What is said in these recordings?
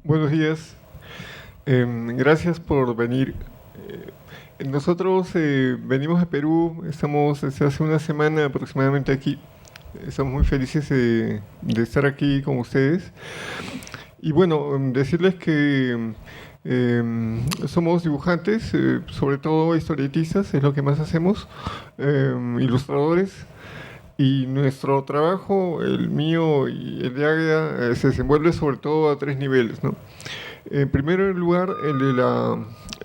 Buenos días. Gracias por venir. Nosotros venimos de Perú, estamos desde hace una semana aproximadamente aquí. Estamos muy felices de estar aquí con ustedes. Y bueno, decirles que somos dibujantes, sobre todo historietistas, es lo que más hacemos, ilustradores. Y nuestro trabajo, el mío y el de Águeda, se desenvuelve sobre todo a tres niveles, ¿no? En primer lugar, el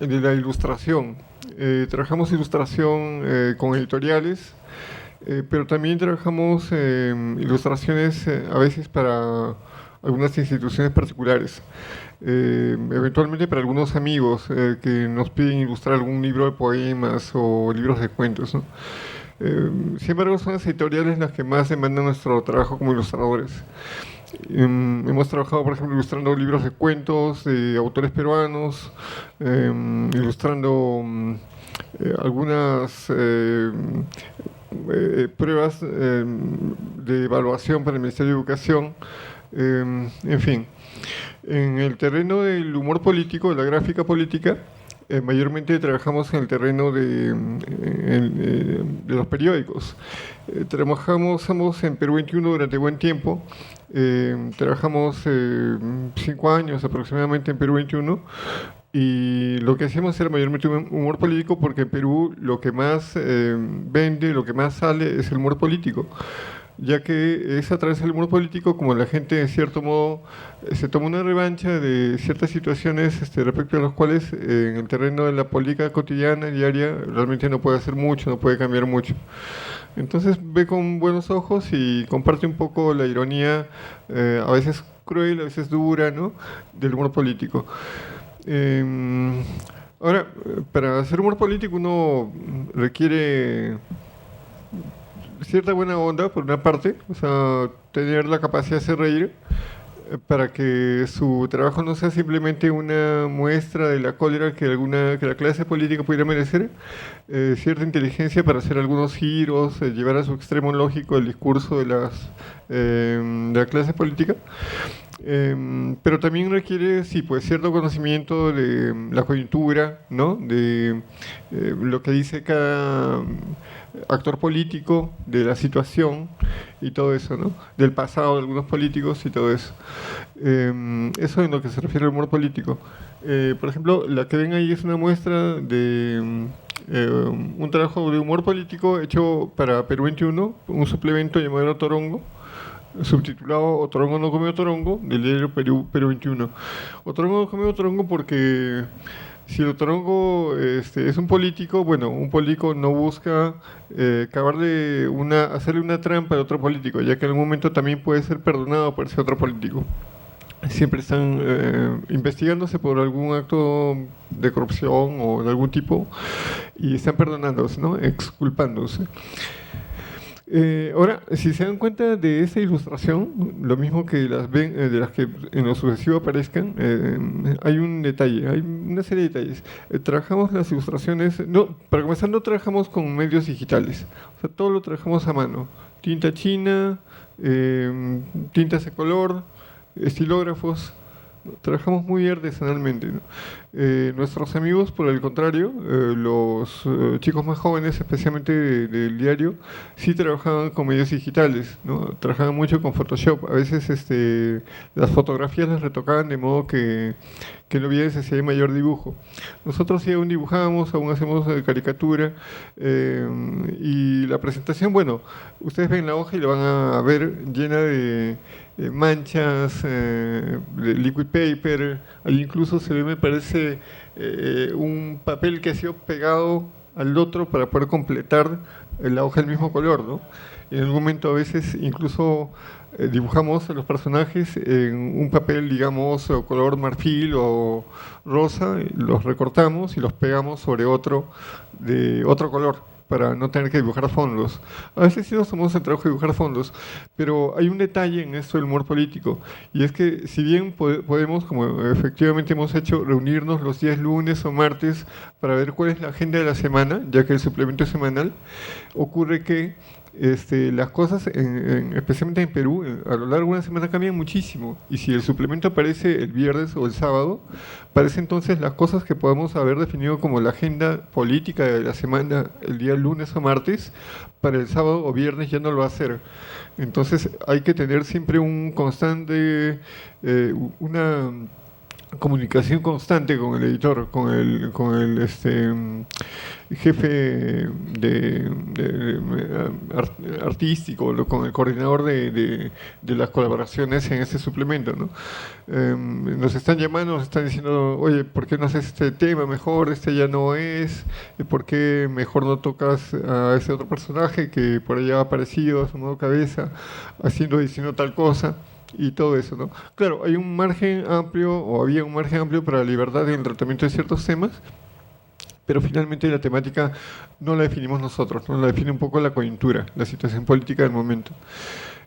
de la ilustración. Trabajamos ilustración con editoriales, pero también trabajamos ilustraciones a veces para algunas instituciones particulares. Eventualmente para algunos amigos que nos piden ilustrar algún libro de poemas o libros de cuentos, ¿no? Sin embargo, son las editoriales las que más demandan nuestro trabajo como ilustradores. Hemos trabajado, por ejemplo, ilustrando libros de cuentos de autores peruanos, ilustrando algunas pruebas de evaluación para el Ministerio de Educación, en fin. En el terreno del humor político, de la gráfica política, mayormente trabajamos en el terreno de los periódicos. Trabajamos en Perú 21 durante buen tiempo. Trabajamos 5 años aproximadamente en Perú 21 y lo que hacemos era mayormente humor político porque en Perú lo que más vende, lo que más sale es el humor político, ya que es a través del humor político como la gente de cierto modo se toma una revancha de ciertas situaciones respecto a las cuales en el terreno de la política cotidiana, diaria, realmente no puede hacer mucho, no puede cambiar mucho. Entonces ve con buenos ojos y comparte un poco la ironía, a veces cruel, a veces dura, ¿no?, del humor político. Ahora, para hacer humor político uno requiere cierta buena onda, por una parte, o sea, tener la capacidad de hacer reír, para que su trabajo no sea simplemente una muestra de la cólera que la clase política pudiera merecer, cierta inteligencia para hacer algunos giros, llevar a su extremo lógico el discurso de la clase política. Pero también requiere, sí, pues cierto conocimiento de la coyuntura, ¿no? De lo que dice cada actor político, de la situación y todo eso, ¿no? Del pasado de algunos políticos y todo eso. Eso en lo que se refiere al humor político. Por ejemplo, la que ven ahí es una muestra de un trabajo de humor político hecho para Perú 21, un suplemento llamado Torongo, subtitulado Otorongo no comió torongo, del diario Perú 21. Otorongo no comió torongo porque si el Otorongo es un político, bueno, un político no busca hacerle una trampa a otro político, ya que en algún momento también puede ser perdonado por ese otro político. Siempre están investigándose por algún acto de corrupción o de algún tipo y están perdonándose, ¿no?, exculpándose. Ahora, si se dan cuenta de esta ilustración, lo mismo que de las que en lo sucesivo aparezcan, hay un detalle, hay una serie de detalles. Trabajamos las ilustraciones, no, para comenzar no trabajamos con medios digitales, o sea, todo lo trabajamos a mano, tinta china, tintas de color, estilógrafos. Trabajamos muy artesanalmente, ¿no? Nuestros amigos, por el contrario, los chicos más jóvenes, especialmente del diario, sí trabajaban con medios digitales, ¿no? Trabajaban mucho con Photoshop. A veces las fotografías las retocaban de modo que no hubiera necesidad de mayor dibujo. Nosotros sí aún dibujamos, aún hacemos caricatura, y la presentación, bueno, ustedes ven la hoja y la van a ver llena de manchas, de liquid paper, ahí incluso se ve, me parece, un papel que ha sido pegado al otro para poder completar la hoja del mismo color, ¿no? En algún momento a veces incluso dibujamos a los personajes en un papel, digamos, o color marfil o rosa, los recortamos y los pegamos sobre otro de otro color para no tener que dibujar fondos. A veces sí nos tomamos el trabajo de dibujar fondos, pero hay un detalle en esto del humor político, y es que si bien podemos, como efectivamente hemos hecho, reunirnos los días lunes o martes para ver cuál es la agenda de la semana, ya que el suplemento es semanal, ocurre que las cosas, especialmente en Perú, a lo largo de una semana cambian muchísimo. Y si el suplemento aparece el viernes o el sábado, parece entonces las cosas que podemos haber definido como la agenda política de la semana, el día lunes o martes, para el sábado o viernes ya no lo va a hacer. Entonces hay que tener siempre un constante, una comunicación constante con el editor, con el jefe artístico, con el coordinador de las colaboraciones en ese suplemento, ¿no? Nos están llamando, nos están diciendo, oye, ¿por qué no haces este tema mejor? Este ya no es. ¿Por qué mejor no tocas a ese otro personaje que por allá ha aparecido, asomado cabeza, diciendo tal cosa? Y todo eso, ¿no? Claro, hay un margen amplio, o había un margen amplio para la libertad en el tratamiento de ciertos temas, pero finalmente la temática no la definimos nosotros, ¿no? La define un poco la coyuntura, la situación política del momento.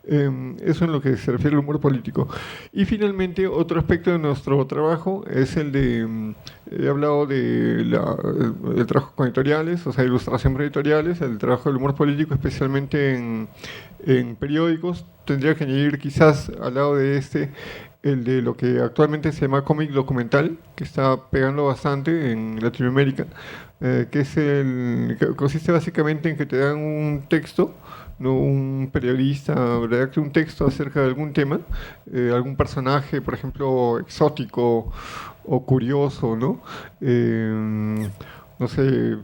Eso en lo que se refiere al humor político. Y finalmente, otro aspecto de nuestro trabajo es el de, he hablado de el trabajo con editoriales, o sea, ilustración para editoriales, el trabajo del humor político, especialmente en periódicos. Tendría que añadir quizás al lado de el de lo que actualmente se llama cómic documental, que está pegando bastante en Latinoamérica, que consiste básicamente en que te dan un texto, ¿no? Un periodista redacta un texto acerca de algún tema, algún personaje, por ejemplo, exótico o curioso, ¿no? No sé,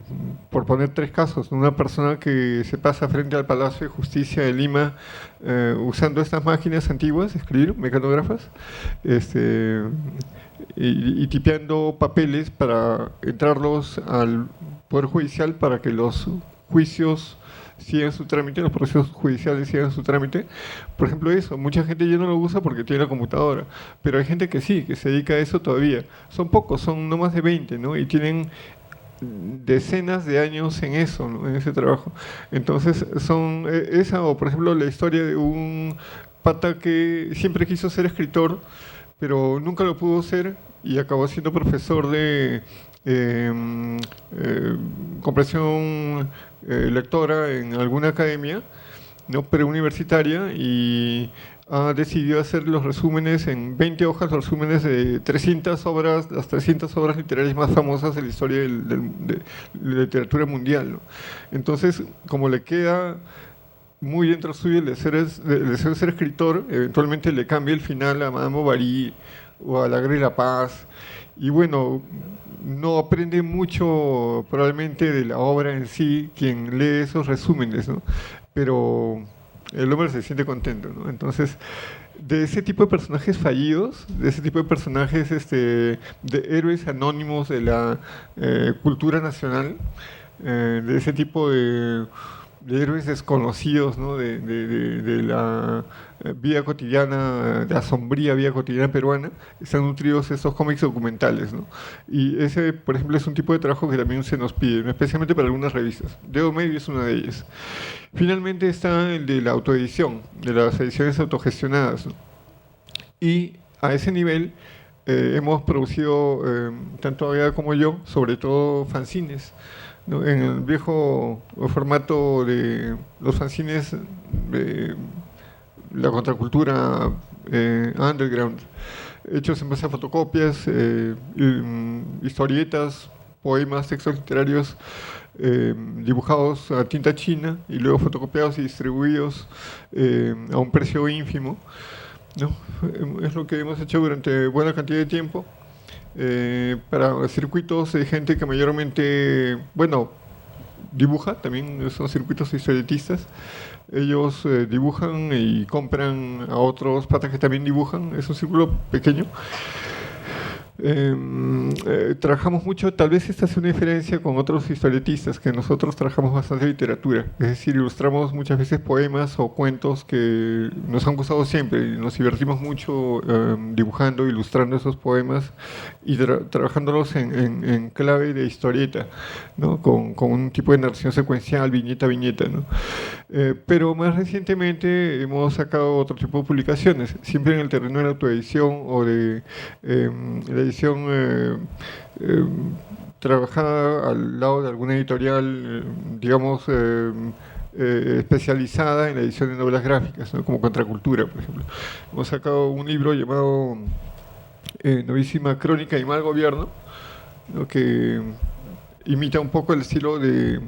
por poner tres casos, una persona que se pasa frente al Palacio de Justicia de Lima usando estas máquinas antiguas, escribir, mecanógrafas, y tipeando papeles para entrarlos al Poder Judicial para que los juicios sigan su trámite, los procesos judiciales sigan su trámite. Por ejemplo, eso, mucha gente ya no lo usa porque tiene la computadora, pero hay gente que sí, que se dedica a eso todavía. Son pocos, son no más de 20, ¿no? Y tienen decenas de años en eso, ¿no? En ese trabajo. Entonces, son esa, o por ejemplo, la historia de un pata que siempre quiso ser escritor, pero nunca lo pudo ser y acabó siendo profesor de comprensión lectora en alguna academia, ¿no? Preuniversitaria, y ha decidido hacer los resúmenes en 20 hojas, los resúmenes de 300 obras, las 300 obras literarias más famosas de la historia de la literatura mundial, ¿no? Entonces, como le queda muy dentro suyo el deseo de ser escritor, eventualmente le cambia el final a Madame Bovary o a La Guerra y la Paz, y bueno, no aprende mucho probablemente de la obra en sí quien lee esos resúmenes, ¿no? Pero el hombre se siente contento, ¿no? Entonces, de ese tipo de personajes fallidos, de ese tipo de personajes de héroes anónimos de la cultura nacional, de ese tipo de héroes desconocidos, ¿no? De la vida cotidiana, de la sombría vida cotidiana peruana, están nutridos estos cómics documentales, ¿no? Y ese, por ejemplo, es un tipo de trabajo que también se nos pide, ¿no? Especialmente para algunas revistas. Dedo Medio es una de ellas. Finalmente está el de la autoedición, de las ediciones autogestionadas, ¿no? Y a ese nivel hemos producido, tanto Agada como yo, sobre todo fanzines, ¿no? En el viejo formato de los fanzines de la contracultura underground, hechos en base a fotocopias, historietas, poemas, textos literarios dibujados a tinta china y luego fotocopiados y distribuidos a un precio ínfimo, ¿no? Es lo que hemos hecho durante buena cantidad de tiempo. Para circuitos de gente que mayormente, bueno, dibuja, también son circuitos historietistas. Ellos dibujan y compran a otros patas que también dibujan. Es un círculo pequeño. Trabajamos mucho, tal vez esta sea una diferencia con otros historietistas, que nosotros trabajamos bastante literatura, es decir, ilustramos muchas veces poemas o cuentos que nos han gustado siempre y nos divertimos mucho dibujando, ilustrando esos poemas y trabajándolos en clave de historieta, ¿no? Con un tipo de narración secuencial, viñeta a viñeta, ¿no? Pero más recientemente hemos sacado otro tipo de publicaciones, siempre en el terreno de la autoedición o de la edición trabajada al lado de alguna editorial, digamos, especializada en la edición de novelas gráficas, ¿no? Como Contracultura, por ejemplo. Hemos sacado un libro llamado Novísima Crónica y Mal Gobierno, ¿no? Que imita un poco el estilo el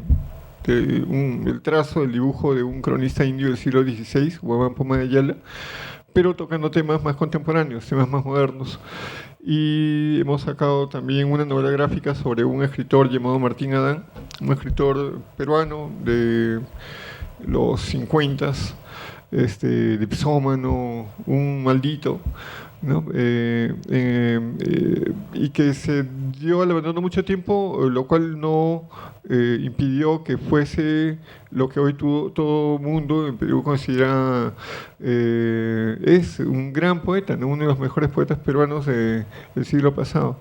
trazo, el dibujo de un cronista indio del siglo XVI, Huamán Poma de Ayala, pero tocando temas más contemporáneos, temas más modernos. Y hemos sacado también una novela gráfica sobre un escritor llamado Martín Adán, un escritor peruano de los 50, dipsómano, un maldito, ¿no? Y que se dio al abandono mucho tiempo, lo cual no impidió que fuese lo que hoy todo mundo en Perú considera es un gran poeta, ¿no? Uno de los mejores poetas peruanos del siglo pasado.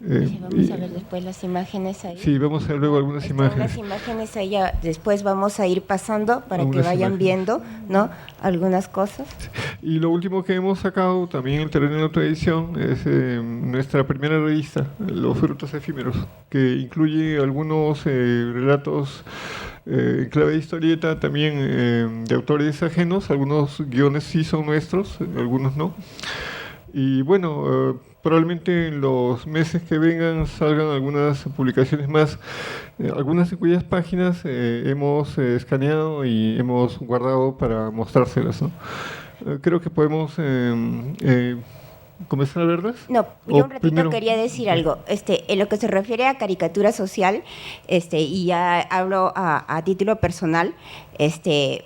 Sí, vamos a ver después las imágenes ahí. Sí, vamos a ver luego algunas imágenes. Unas imágenes ahí, después vamos a ir pasando para algunas que vayan imágenes. viendo, ¿no? Algunas cosas. Y lo último que hemos sacado también en el terreno de la autoedición es nuestra primera revista, Los Frutos Efímeros, que incluye algunos relatos en clave de historieta, también de autores ajenos. Algunos guiones sí son nuestros, algunos no. Y bueno, probablemente en los meses que vengan salgan algunas publicaciones más, algunas de cuyas páginas hemos escaneado y hemos guardado para mostrárselas, ¿no? Creo que podemos comenzar a verlas. No, yo un ratito primero quería decir algo. En lo que se refiere a caricatura social, y ya hablo a título personal,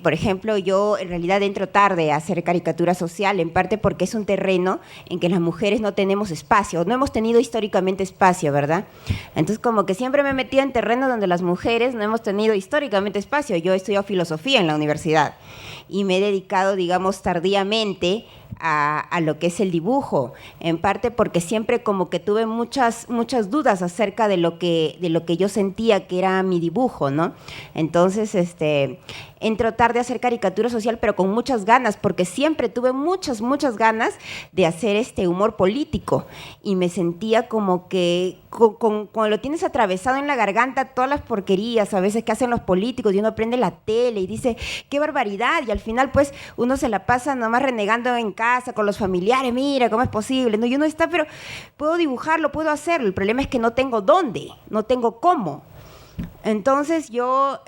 por ejemplo, yo en realidad entro tarde a hacer caricatura social, en parte porque es un terreno en que las mujeres no tenemos espacio, no hemos tenido históricamente espacio, ¿verdad? Entonces, como que siempre me he metido en terrenos donde las mujeres no hemos tenido históricamente espacio. Yo he estudiado filosofía en la universidad y me he dedicado, digamos, tardíamente a lo que es el dibujo, en parte porque siempre como que tuve muchas dudas acerca de lo que yo sentía que era mi dibujo, ¿no? Entonces, entro tarde a hacer caricatura social, pero con muchas ganas, porque siempre tuve muchas ganas de hacer humor político, y me sentía como que cuando lo tienes atravesado en la garganta, todas las porquerías a veces que hacen los políticos, y uno prende la tele y dice, qué barbaridad, y al final pues uno se la pasa nomás renegando en casa con los familiares, mira, ¿cómo es posible? ¿No? Y uno está, pero puedo dibujarlo, puedo hacerlo, el problema es que no tengo dónde, no tengo cómo. Entonces yo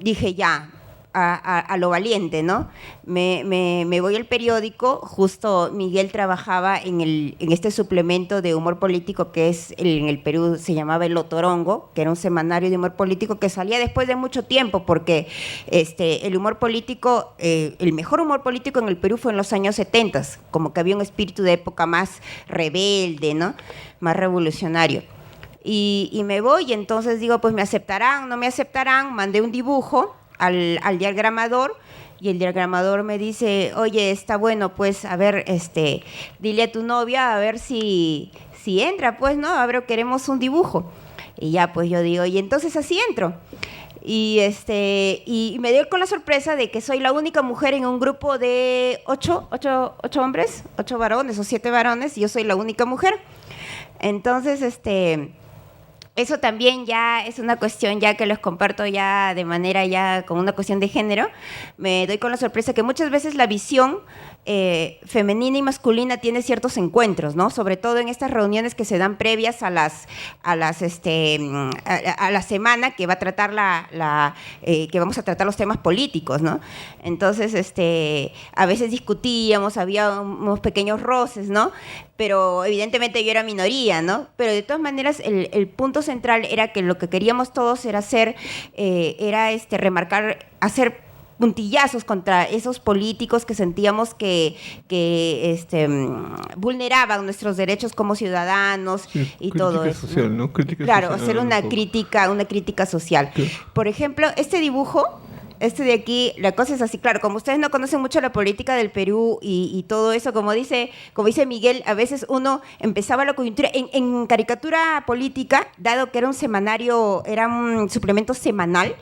dije, ya, a lo valiente, ¿no? Me voy al periódico. Justo Miguel trabajaba en este suplemento de humor político que es en el Perú se llamaba El Otorongo, que era un semanario de humor político que salía después de mucho tiempo, porque el humor político, el mejor humor político en el Perú fue en los años 70, como que había un espíritu de época más rebelde, ¿no? Más revolucionario. Y me voy, y entonces digo, pues me aceptarán, no me aceptarán. Mandé un dibujo al diagramador, y el diagramador me dice, oye, está bueno, pues a ver, dile a tu novia a ver si entra, pues, ¿no? A ver, queremos un dibujo. Y ya, pues yo digo, y entonces así entro. Y me dio con la sorpresa de que soy la única mujer en un grupo de 8 hombres, 8 varones o 7 varones, y yo soy la única mujer. Entonces, eso también ya es una cuestión ya que les comparto ya de manera ya como una cuestión de género. Me doy con la sorpresa que muchas veces la visión femenina y masculina tiene ciertos encuentros, ¿no? Sobre todo en estas reuniones que se dan previas a la semana que va a tratar que vamos a tratar los temas políticos, ¿no? Entonces, a veces discutíamos, había unos pequeños roces, ¿no? Pero evidentemente yo era minoría, ¿no? Pero de todas maneras el punto central era que lo que queríamos todos era remarcar, hacer puntillazos contra esos políticos que sentíamos que vulneraban nuestros derechos como ciudadanos, sí, y todo eso. Social, ¿no? Crítica claro, social, hacer una crítica social. ¿Qué? Por ejemplo, este dibujo, de aquí, la cosa es así, claro, como ustedes no conocen mucho la política del Perú y todo eso, como dice Miguel, a veces uno empezaba la coyuntura en caricatura política, dado que era un semanario, era un suplemento semanal,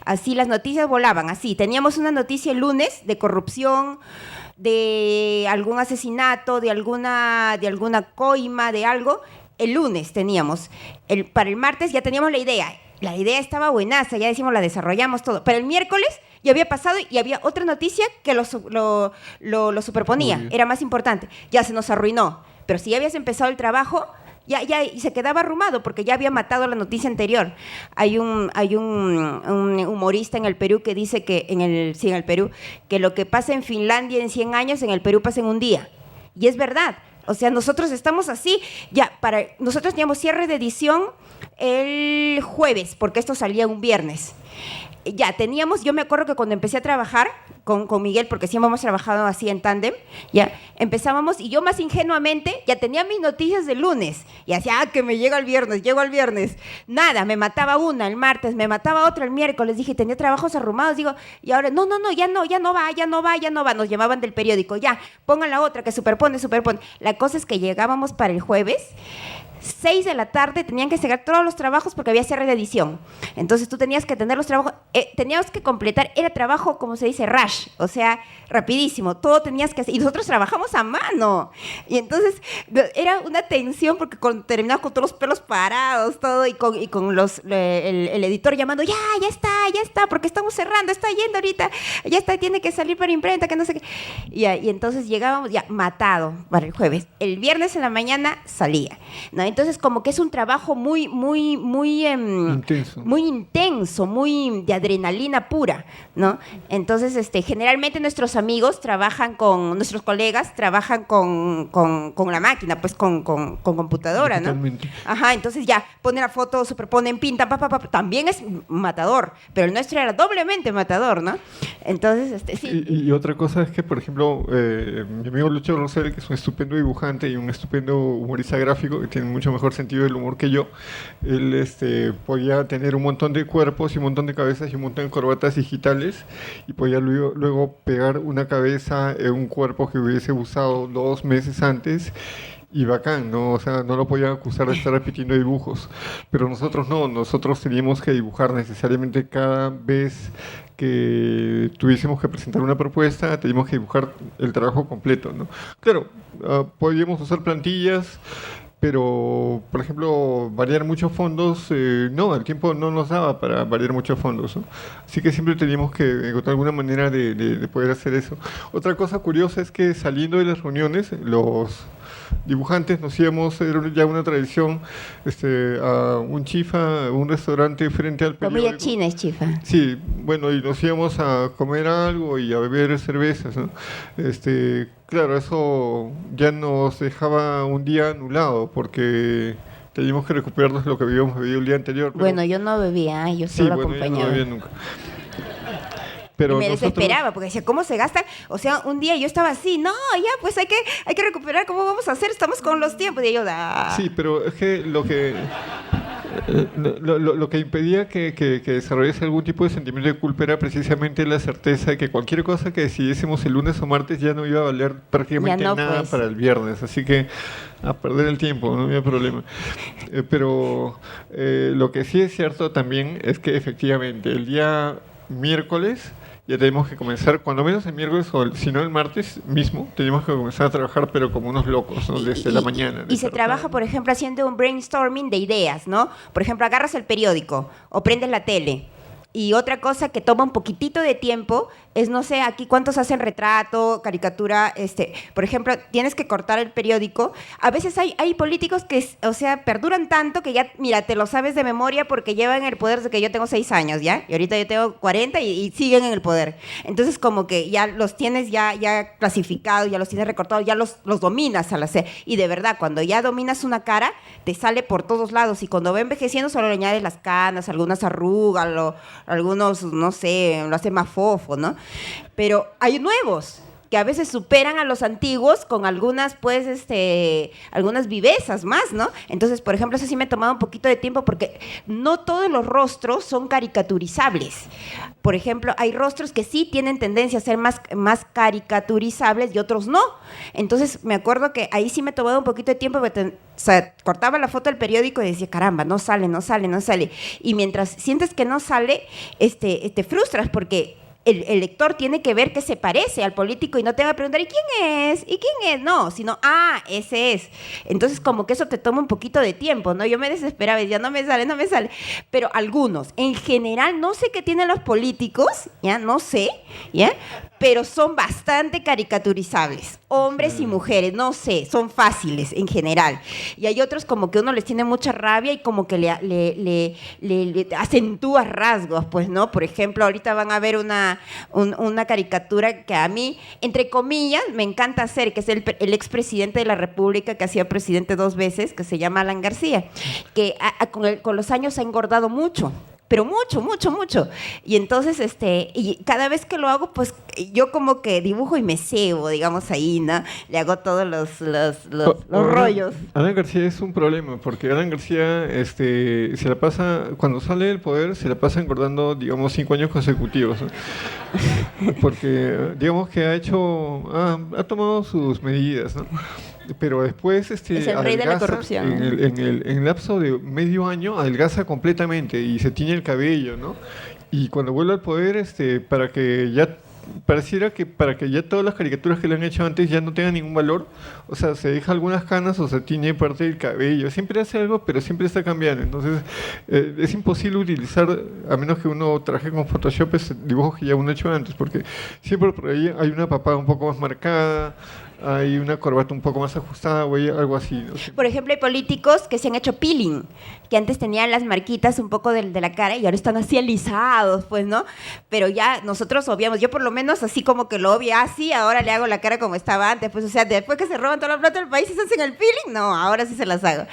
así las noticias volaban, así, teníamos una noticia el lunes de corrupción, de algún asesinato, de alguna coima, de algo. El lunes teníamos, para el martes ya teníamos la idea, la idea estaba buenaza, ya decimos, la desarrollamos todo. Pero el miércoles ya había pasado y había otra noticia que lo superponía, era más importante. Ya se nos arruinó. Pero si ya habías empezado el trabajo, ya y se quedaba arrumado porque ya había matado la noticia anterior. Hay un humorista en el Perú que dice que en el Perú, que lo que pasa en Finlandia en 100 años, en el Perú pasa en un día. Y es verdad. O sea, nosotros estamos así, nosotros teníamos cierre de edición el jueves, porque esto salía un viernes. Yo me acuerdo que cuando empecé a trabajar con Miguel, porque siempre hemos trabajado así en tándem, ya empezábamos y yo más ingenuamente ya tenía mis noticias del lunes y hacía, que me llego al viernes. Nada, me mataba una el martes, me mataba otra el miércoles, dije, tenía trabajos arrumados, digo, y ahora, ya no va, nos llamaban del periódico, ya, pongan la otra que superpone. La cosa es que llegábamos para el jueves, 6 de la tarde tenían que llegar todos los trabajos porque había cierre de edición. Entonces tú tenías que tener los trabajos, teníamos que completar, era trabajo, como se dice, rush, o sea, rapidísimo, todo tenías que hacer, y nosotros trabajamos a mano. Y entonces era una tensión porque terminamos con todos los pelos parados, todo, y con el editor llamando, ya está, porque estamos cerrando, está yendo ahorita, ya está, tiene que salir para imprenta, que no sé qué. Y entonces llegábamos ya matado para el jueves. El viernes en la mañana salía, ¿no? Entonces, como que es un trabajo muy intenso, muy de adrenalina pura, ¿no? Entonces, generalmente nuestros amigos nuestros colegas trabajan con la máquina, pues con computadora, ¿no? Totalmente. Ajá, entonces ya ponen la foto, superponen, pintan, también es matador, pero el nuestro era doblemente matador, ¿no? Entonces, sí. Y otra cosa es que, por ejemplo, mi amigo Lucho Rosell, que es un estupendo dibujante y un estupendo humorista gráfico, que tiene mucho mejor sentido del humor que yo, él podía tener un montón de cuerpos y un montón de cabezas y un montón de corbatas digitales y podía luego pegar una cabeza en un cuerpo que hubiese usado 2 meses antes y bacán, ¿no? O sea, no lo podían acusar de estar repitiendo dibujos, pero nosotros no, nosotros teníamos que dibujar necesariamente cada vez que tuviésemos que presentar una propuesta, teníamos que dibujar el trabajo completo, ¿no? Claro, podíamos usar plantillas, pero, por ejemplo, variar muchos fondos, no, el tiempo no nos daba para variar muchos fondos, ¿no? Así que siempre teníamos que encontrar alguna manera de poder hacer eso. Otra cosa curiosa es que saliendo de las reuniones, los dibujantes nos íbamos, era ya una tradición, a un chifa, un restaurante frente al periódico. Comida china es chifa. Sí, bueno, y nos íbamos a comer algo y a beber cervezas, ¿no? Claro, eso ya nos dejaba un día anulado porque teníamos que recuperarnos lo que habíamos bebido el día anterior. Bueno, yo no bebía, yo solo acompañaba. Yo no bebía nunca. Pero me desesperaba porque decía, ¿cómo se gasta? O sea, un día yo estaba así, no, ya, pues hay que recuperar, ¿cómo vamos a hacer? Estamos con los tiempos. Y yo, Sí, pero es que lo que impedía que desarrollase algún tipo de sentimiento de culpa era precisamente la certeza de que cualquier cosa que decidiésemos el lunes o martes ya no iba a valer prácticamente nada pues para el viernes, así que a perder el tiempo, no había problema. Pero lo que sí es cierto también es que efectivamente el día miércoles ya tenemos que comenzar, cuando menos el miércoles o si no el martes mismo, tenemos que comenzar a trabajar, pero como unos locos, ¿no? Desde la mañana. Y se trabaja, por ejemplo, haciendo un brainstorming de ideas, ¿no? Por ejemplo, agarras el periódico o prendes la tele. Y otra cosa que toma un poquitito de tiempo es, no sé, aquí cuántos hacen retrato, caricatura, por ejemplo, tienes que cortar el periódico. A veces hay políticos que, o sea, perduran tanto que ya, mira, te lo sabes de memoria porque llevan el poder desde que yo tengo 6 años, ¿ya? Y ahorita yo tengo 40 y siguen en el poder. Entonces, como que ya los tienes ya clasificados, ya los tienes recortados, ya los dominas al hacer. Y de verdad, cuando ya dominas una cara, te sale por todos lados. Y cuando va envejeciendo, solo le añades las canas, algunas arrugas, algunos, no sé, lo hace más fofo, ¿no? Pero hay nuevos que a veces superan a los antiguos con algunas, pues, algunas vivezas más, ¿no? Entonces, por ejemplo, eso sí me ha tomado un poquito de tiempo porque no todos los rostros son caricaturizables. Por ejemplo, hay rostros que sí tienen tendencia a ser más caricaturizables y otros no. Entonces, me acuerdo que ahí sí me ha tomado un poquito de tiempo porque o sea, cortaba la foto del periódico y decía, caramba, no sale. Y mientras sientes que no sale, te frustras porque el lector tiene que ver que se parece al político y no te va a preguntar, ¿y quién es? ¿Y quién es? No, sino, ese es. Entonces, como que eso te toma un poquito de tiempo, ¿no? Yo me desesperaba y decía, no me sale. Pero algunos, en general, no sé qué tienen los políticos, ¿ya? No sé, ¿ya? Pero son bastante caricaturizables. Hombres y mujeres, no sé, son fáciles en general. Y hay otros como que uno les tiene mucha rabia y como que le acentúa rasgos, pues, ¿no? Por ejemplo, ahorita van a ver una caricatura que a mí, entre comillas, me encanta hacer, que es el expresidente de la República, que ha sido presidente 2 veces, que se llama Alan García, que con los años ha engordado mucho. Pero mucho. Y entonces, y cada vez que lo hago, pues yo como que dibujo y me cebo, digamos, ahí, ¿no? Le hago todos los rollos. Alan García es un problema, porque Alan García se la pasa, cuando sale del poder, se la pasa engordando, digamos, 5 años consecutivos, ¿no? Porque, digamos que ha tomado sus medidas, ¿no? Pero después es el rey de la corrupción. En el lapso de medio año adelgaza completamente y se tiñe el cabello, ¿no? Y cuando vuelve al poder, para que ya todas las caricaturas que le han hecho antes ya no tengan ningún valor, o sea, se deja algunas canas o se tiñe parte del cabello, siempre hace algo, pero siempre está cambiando. Entonces es imposible utilizar, a menos que uno trabaje con Photoshop, dibujos que ya uno ha hecho antes, porque siempre por ahí hay una papada un poco más marcada, hay una corbata un poco más ajustada o algo así, ¿no? Por ejemplo, hay políticos que se han hecho peeling, que antes tenían las marquitas un poco de la cara y ahora están así alisados, pues, ¿no? Pero ya nosotros obviamos, yo por lo menos así como que lo obvio así, ahora le hago la cara como estaba antes, pues, o sea, después que se roban toda la plata del país y se hacen el peeling, no, ahora sí se las hago.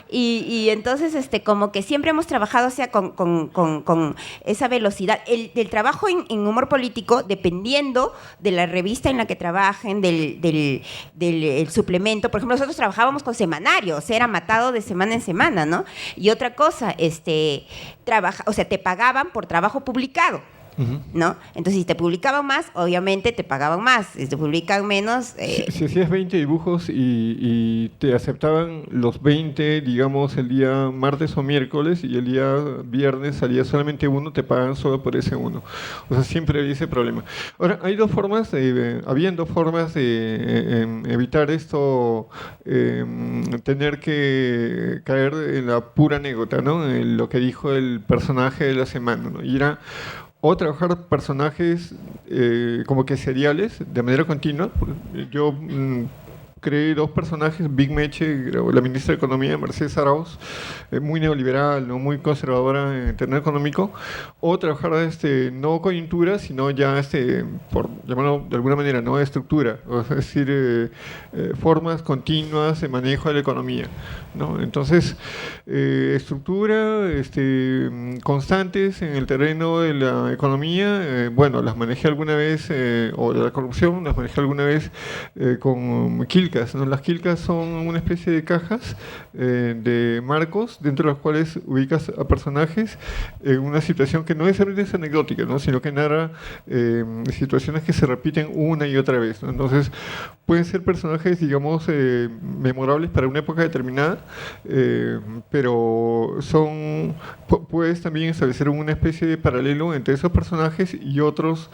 Y entonces, como que siempre hemos trabajado, o sea, con esa velocidad. El trabajo en humor político, dependiendo de la revista en la que trabajen, del suplemento. Por ejemplo, nosotros trabajábamos con semanarios, o sea, era matado de semana en semana, ¿no? Y otra cosa, te pagaban por trabajo publicado. ¿No? Entonces, si te publicaban más, obviamente te pagaban más. Si te publican menos... Si hacías 20 dibujos y te aceptaban los 20, digamos, el día martes o miércoles, y el día viernes salía solamente uno, te pagan solo por ese uno. O sea, siempre había ese problema. Ahora, habían dos formas de evitar esto, tener que caer en la pura anécdota, ¿no? En lo que dijo el personaje de la semana, ¿no? Y era... o trabajar personajes como que seriales, de manera continua. Yo creé 2 personajes, Big Meche, la ministra de Economía, Mercedes Arauz, muy neoliberal, ¿no? Muy conservadora en terreno económico, o trabajar no coyuntura, sino ya, por llamarlo de alguna manera, no estructura, es decir, formas continuas de manejo de la economía, ¿no? Entonces, estructura, constantes en el terreno de la economía, bueno, las manejé alguna vez, o de la corrupción, las manejé alguna vez con Kilkas, ¿no? Las quilcas son una especie de cajas de marcos dentro de los cuales ubicas a personajes en una situación que no necesariamente es anecdótica, ¿no? Sino que narra situaciones que se repiten una y otra vez, ¿no? Entonces pueden ser personajes, digamos, memorables para una época determinada, pero puedes también establecer una especie de paralelo entre esos personajes y otros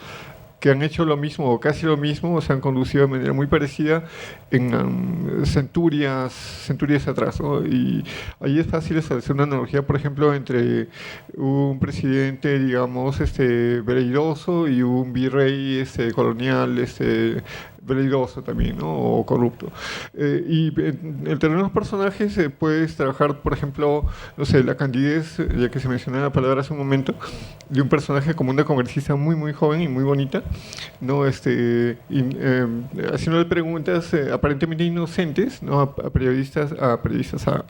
que han hecho lo mismo o casi lo mismo, o se han conducido de manera muy parecida en centurias atrás, ¿no? Y ahí es fácil establecer una analogía, por ejemplo, entre un presidente, digamos, veleidoso y un virrey colonial, veleidoso también, ¿no? O corrupto. Y en el terreno de los personajes puedes trabajar, por ejemplo, no sé, la candidez, ya que se mencionaba la palabra hace un momento, de un personaje como una congresista muy, muy joven y muy bonita, ¿no? Haciéndole preguntas aparentemente inocentes, ¿no? A periodistas, a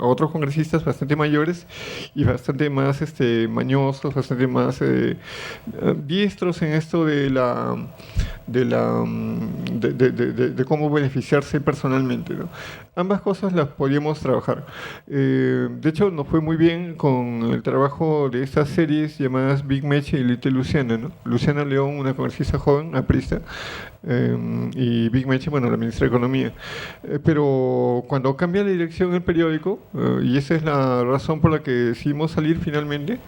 otros congresistas bastante mayores y bastante más mañosos, bastante más diestros en esto de cómo beneficiarse personalmente, ¿no? Ambas cosas las podíamos trabajar. De hecho, nos fue muy bien con el trabajo de estas series llamadas Big Meche y Little Luciana, ¿no? Luciana León, una congresista joven, aprista, y Big Meche, bueno, la ministra de Economía. Pero cuando cambia la dirección del periódico, y esa es la razón por la que decidimos salir finalmente,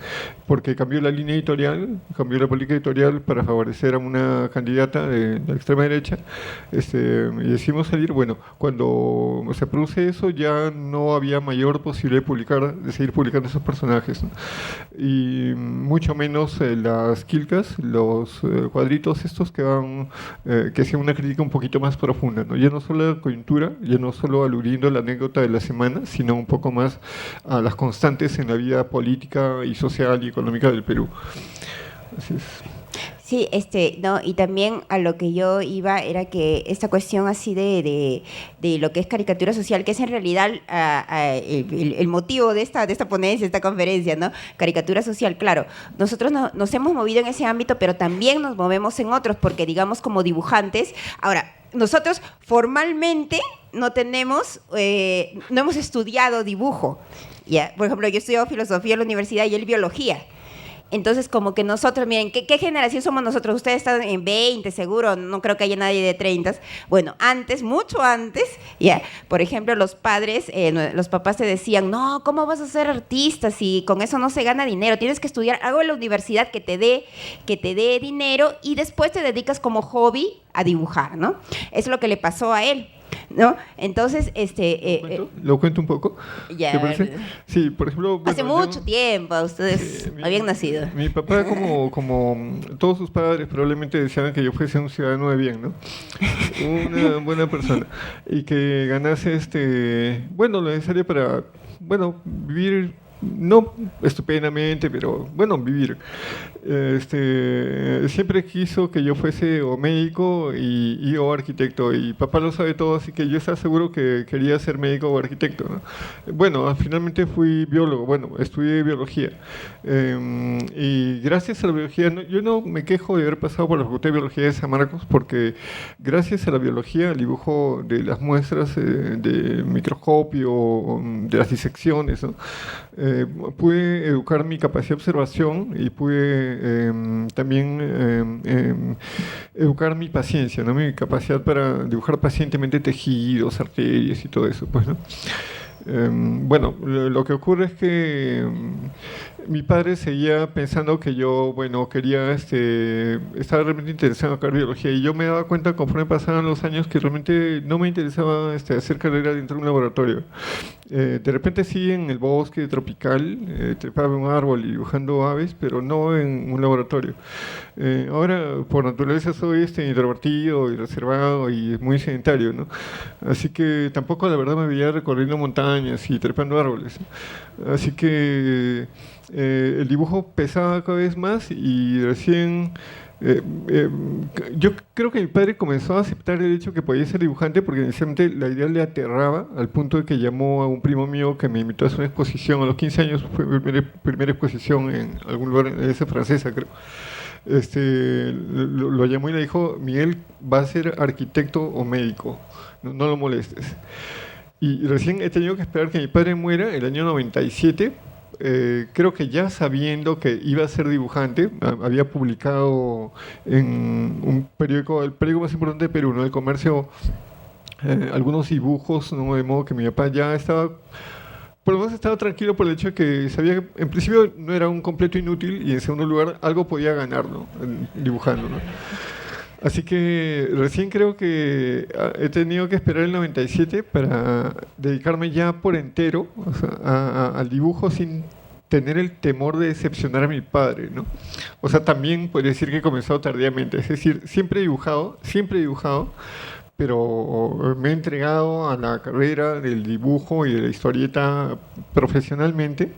porque cambió la línea editorial, cambió la política editorial para favorecer a una candidata de la extrema derecha, y decidimos salir. Bueno, cuando se produce eso ya no había mayor posibilidad de seguir publicando esos personajes, ¿no? Y mucho menos las quilcas, los cuadritos estos que hacían una crítica un poquito más profunda, ¿no? Ya no solo a la coyuntura, ya no solo aludiendo a la anécdota de la semana, sino un poco más a las constantes en la vida política y social y económica del Perú. Así es. Sí, no, y también a lo que yo iba era que esta cuestión así de lo que es caricatura social, que es en realidad el motivo de esta ponencia, esta conferencia, ¿no? Caricatura social, claro. Nosotros nos hemos movido en ese ámbito, pero también nos movemos en otros, porque digamos como dibujantes, ahora, nosotros formalmente no hemos estudiado dibujo. ¿Ya? Por ejemplo, yo estudio filosofía en la universidad y él biología. Entonces, como que nosotros, miren, ¿qué generación somos nosotros? Ustedes están en 20, seguro, no creo que haya nadie de 30. Bueno, antes, mucho antes, ya, por ejemplo, los padres, los papás te decían, no, ¿cómo vas a ser artista si con eso no se gana dinero? Tienes que estudiar algo en la universidad que te dé dinero y después te dedicas como hobby a dibujar, ¿no? Eso es lo que le pasó a él, ¿no? Entonces, ¿Lo cuento un poco? Ya, ¿Te parece? Sí, por ejemplo... Bueno, hace mucho tiempo ustedes habían nacido. Mi papá, como todos sus padres, probablemente deseaban que yo fuese un ciudadano de bien, ¿no? Una buena persona. Y que ganase, lo necesario para, vivir... No estupendamente, pero bueno, vivir. Siempre quiso que yo fuese o médico y o arquitecto, y papá lo sabe todo, así que yo estaba seguro que quería ser médico o arquitecto, ¿no? Bueno, finalmente fui biólogo, estudié biología, y gracias a la biología, yo no me quejo de haber pasado por la Facultad de Biología de San Marcos, porque gracias a la biología, al dibujo de las muestras de microscopio, de las disecciones, ¿no? Pude educar mi capacidad de observación y pude también educar mi paciencia, ¿no? Mi capacidad para dibujar pacientemente tejidos, arterias y todo eso, pues, ¿no? Lo que ocurre es que mi padre seguía pensando que yo, quería, estaba realmente interesado en la biología, y yo me daba cuenta conforme pasaban los años que realmente no me interesaba hacer carrera dentro de un laboratorio. De repente sí en el bosque tropical, trepaba en un árbol y dibujando aves, pero no en un laboratorio. Ahora, por naturaleza, soy introvertido y reservado y muy sedentario, ¿no? Así que tampoco, la verdad, me veía recorriendo montañas y trepando árboles. Así que el dibujo pesaba cada vez más, y recién... yo creo que mi padre comenzó a aceptar el hecho que podía ser dibujante, porque inicialmente la idea le aterraba, al punto de que llamó a un primo mío que me invitó a hacer una exposición a los 15 años. Fue mi primera exposición en algún lugar, en esa francesa, creo. Lo llamó y le dijo: Miguel va a ser arquitecto o médico, no lo molestes. Y recién he tenido que esperar que mi padre muera el año 97, creo que ya sabiendo que iba a ser dibujante. Había publicado en un periódico, el periódico más importante de Perú, ¿no? El Comercio, algunos dibujos, ¿no? De modo que mi papá ya estaba... Por lo menos estaba tranquilo por el hecho de que sabía que en principio no era un completo inútil, y en segundo lugar algo podía ganar, ¿no? Dibujando, ¿no? Así que recién creo que he tenido que esperar el 97 para dedicarme ya por entero, o sea, al dibujo, sin tener el temor de decepcionar a mi padre, ¿no? O sea, también podría decir que he comenzado tardíamente. Es decir, siempre he dibujado, pero me he entregado a la carrera del dibujo y de la historieta profesionalmente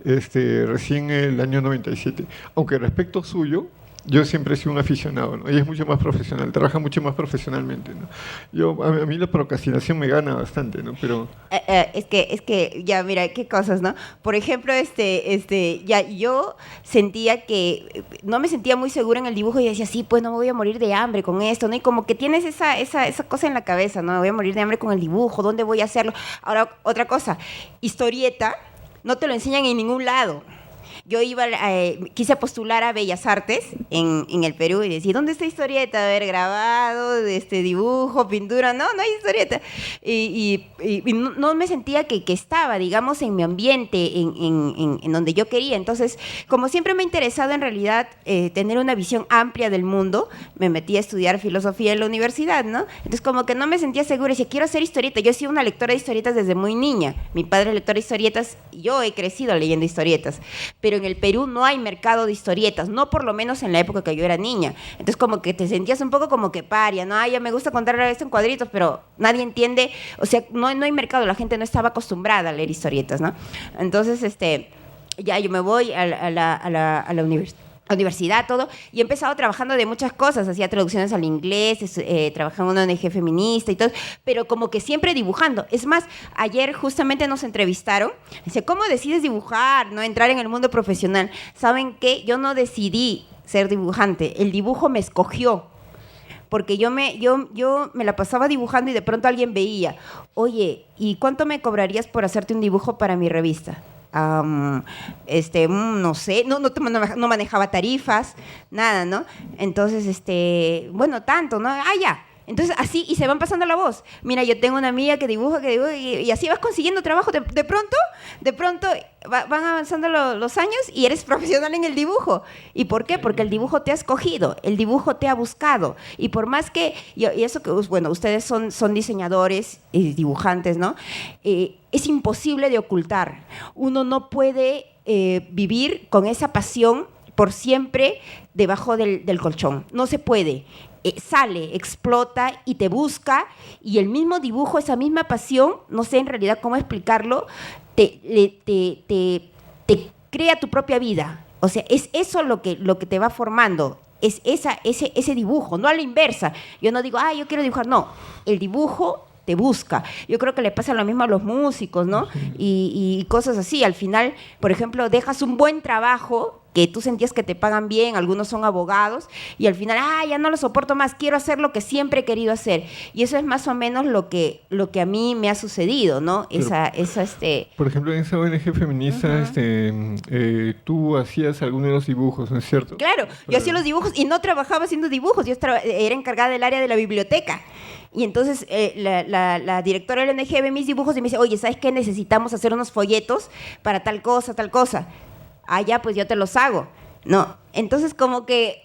recién el año 97. Aunque respecto suyo, yo siempre he sido un aficionado, ¿no? Ella es mucho más profesional, trabaja mucho más profesionalmente, ¿no? A mí la procrastinación me gana bastante, ¿no? Pero... es que ya, mira, qué cosas, ¿no? Por ejemplo, ya yo sentía que no me sentía muy segura en el dibujo, y decía, sí, pues no me voy a morir de hambre con esto, ¿no? Y como que tienes esa cosa en la cabeza, ¿no? Me voy a morir de hambre con el dibujo, ¿dónde voy a hacerlo? Ahora, otra cosa, historieta no te lo enseñan en ningún lado. Yo quise postular a Bellas Artes en el Perú y decía, ¿dónde está historieta? A ver, grabado, dibujo, pintura, no hay historieta. Y no me sentía que estaba, digamos, en mi ambiente, en donde yo quería. Entonces, como siempre me ha interesado en realidad tener una visión amplia del mundo, me metí a estudiar filosofía en la universidad, ¿no? Entonces, como que no me sentía segura, decía, quiero hacer historieta. Yo he sido una lectora de historietas desde muy niña. Mi padre es lector de historietas y yo he crecido leyendo historietas. Pero en el Perú no hay mercado de historietas, no por lo menos en la época que yo era niña. Entonces, como que te sentías un poco como que paria, ¿no? Ay, ya me gusta contar esto en cuadritos, pero nadie entiende, o sea, no hay mercado, la gente no estaba acostumbrada a leer historietas, ¿no? Entonces, ya yo me voy a la universidad, todo, y he empezado trabajando de muchas cosas, hacía traducciones al inglés, trabajaba en una ONG feminista y todo, pero como que siempre dibujando. Es más, ayer justamente nos entrevistaron, dice, ¿cómo decides dibujar, no entrar en el mundo profesional? ¿Saben qué? Yo no decidí ser dibujante, el dibujo me escogió. Porque yo me la pasaba dibujando y de pronto alguien veía, oye, ¿y cuánto me cobrarías por hacerte un dibujo para mi revista? No sé, no manejaba tarifas, nada, ¿no? Entonces, bueno, tanto, ¿no? Ya. Entonces, así, y se van pasando la voz. Mira, yo tengo una amiga que dibuja, y así vas consiguiendo trabajo. De pronto van avanzando los años y eres profesional en el dibujo. ¿Y por qué? Porque el dibujo te ha escogido, el dibujo te ha buscado. Y por más que, y eso que, bueno, ustedes son diseñadores y dibujantes, ¿no? Es imposible de ocultar. Uno no puede vivir con esa pasión por siempre debajo del colchón. No se puede. Sale, explota y te busca, y el mismo dibujo, esa misma pasión, no sé en realidad cómo explicarlo, te crea tu propia vida. O sea, es eso lo que te va formando, es ese dibujo, no a la inversa. Yo no digo, yo quiero dibujar, no, el dibujo te busca. Yo creo que le pasa lo mismo a los músicos, ¿no? Uh-huh. Y cosas así. Al final, por ejemplo, dejas un buen trabajo que tú sentías que te pagan bien, algunos son abogados, y al final, ya no lo soporto más, quiero hacer lo que siempre he querido hacer. Y eso es más o menos lo que a mí me ha sucedido, ¿no? Pero, por ejemplo, en esa ONG feminista, uh-huh. Tú hacías algunos de los dibujos, ¿no es cierto? Claro, yo hacía los dibujos y no trabajaba haciendo dibujos, yo era encargada del área de la biblioteca. Y entonces la directora de la ONG ve mis dibujos y me dice, oye, ¿sabes qué? Necesitamos hacer unos folletos para tal cosa, tal cosa. Ya, pues yo te los hago. No, entonces como que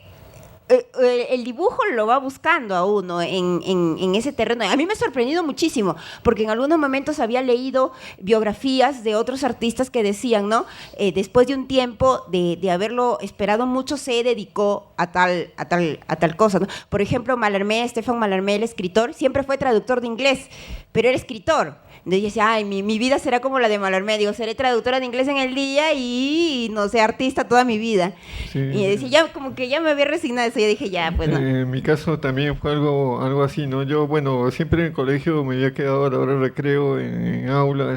el dibujo lo va buscando a uno en ese terreno. A mí me ha sorprendido muchísimo, porque en algunos momentos había leído biografías de otros artistas que decían, ¿no? Después de un tiempo de haberlo esperado mucho, se dedicó a tal cosa, ¿no? Por ejemplo, Mallarmé, Stefan Mallarmé, el escritor, siempre fue traductor de inglés, pero era escritor. Entonces yo decía, mi vida será como la de Mallarmé, digo, seré traductora de inglés en el día y, no sé, artista toda mi vida. Sí. Y decía, ya como que ya me había resignado a eso, ya dije, ya, pues no. En mi caso también fue algo así, ¿no? Yo, bueno, siempre en el colegio me había quedado a la hora de recreo en aula,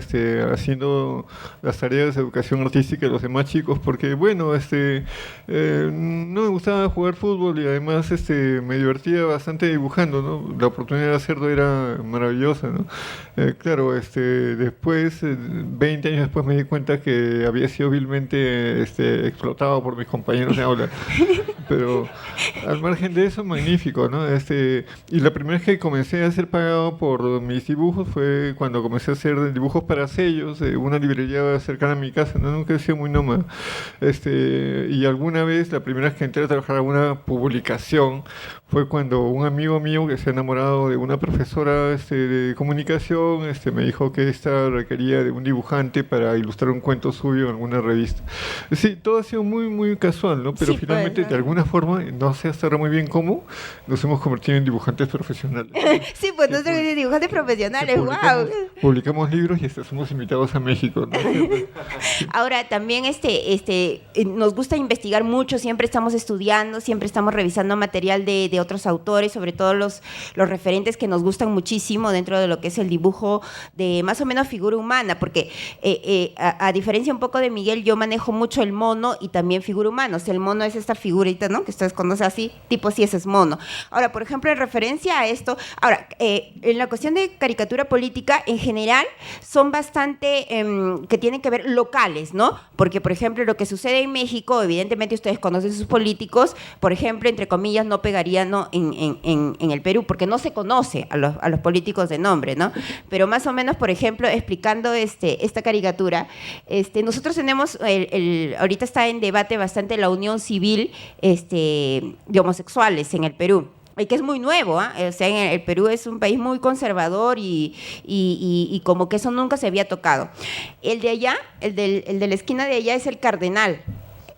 haciendo las tareas de educación artística de los demás chicos, porque, bueno, no me gustaba jugar fútbol y además me divertía bastante dibujando, ¿no? La oportunidad de hacerlo era maravillosa, ¿no? Claro, después, 20 años después me di cuenta que había sido vilmente explotado por mis compañeros de aula. Pero al margen de eso, magnífico, ¿no? Y la primera vez que comencé a ser pagado por mis dibujos fue cuando comencé a hacer dibujos para sellos de una librería cercana a mi casa, ¿no? Nunca he sido muy nómada. Y alguna vez, la primera vez que entré a trabajar en una publicación fue cuando un amigo mío que se ha enamorado de una profesora de comunicación me dijo que esta requería de un dibujante para ilustrar un cuento suyo en alguna revista. Sí, todo ha sido muy, muy casual, ¿no? Pero sí, finalmente, pues, de alguna forma, no sé hasta ahora muy bien cómo, nos hemos convertido en dibujantes profesionales. Sí, pues nosotros somos dibujantes profesionales, wow. Publicamos libros y somos invitados a México, ¿no? Ahora, también nos gusta investigar mucho, siempre estamos estudiando, siempre estamos revisando material de otros autores, sobre todo los referentes que nos gustan muchísimo dentro de lo que es el dibujo de más o menos figura humana, porque a diferencia un poco de Miguel, yo manejo mucho el mono y también figura humana. O sea, el mono es esta figurita ahorita, ¿no? Que ustedes conocen así, tipo si ese es mono. Ahora, por ejemplo, en referencia a esto, ahora, en la cuestión de caricatura política, en general, son bastante que tienen que ver locales, ¿no? Porque, por ejemplo, lo que sucede en México, evidentemente ustedes conocen sus políticos, por ejemplo, entre comillas, no pegaría, ¿no? en el Perú, porque no se conoce a los políticos de nombre, ¿no? Pero más o menos, por ejemplo, explicando esta caricatura, nosotros tenemos, ahorita está en debate bastante la unión civil de homosexuales en el Perú. Y que es muy nuevo, ¿eh? O sea, el Perú es un país muy conservador y como que eso nunca se había tocado. El de allá, el de la esquina de allá es el cardenal.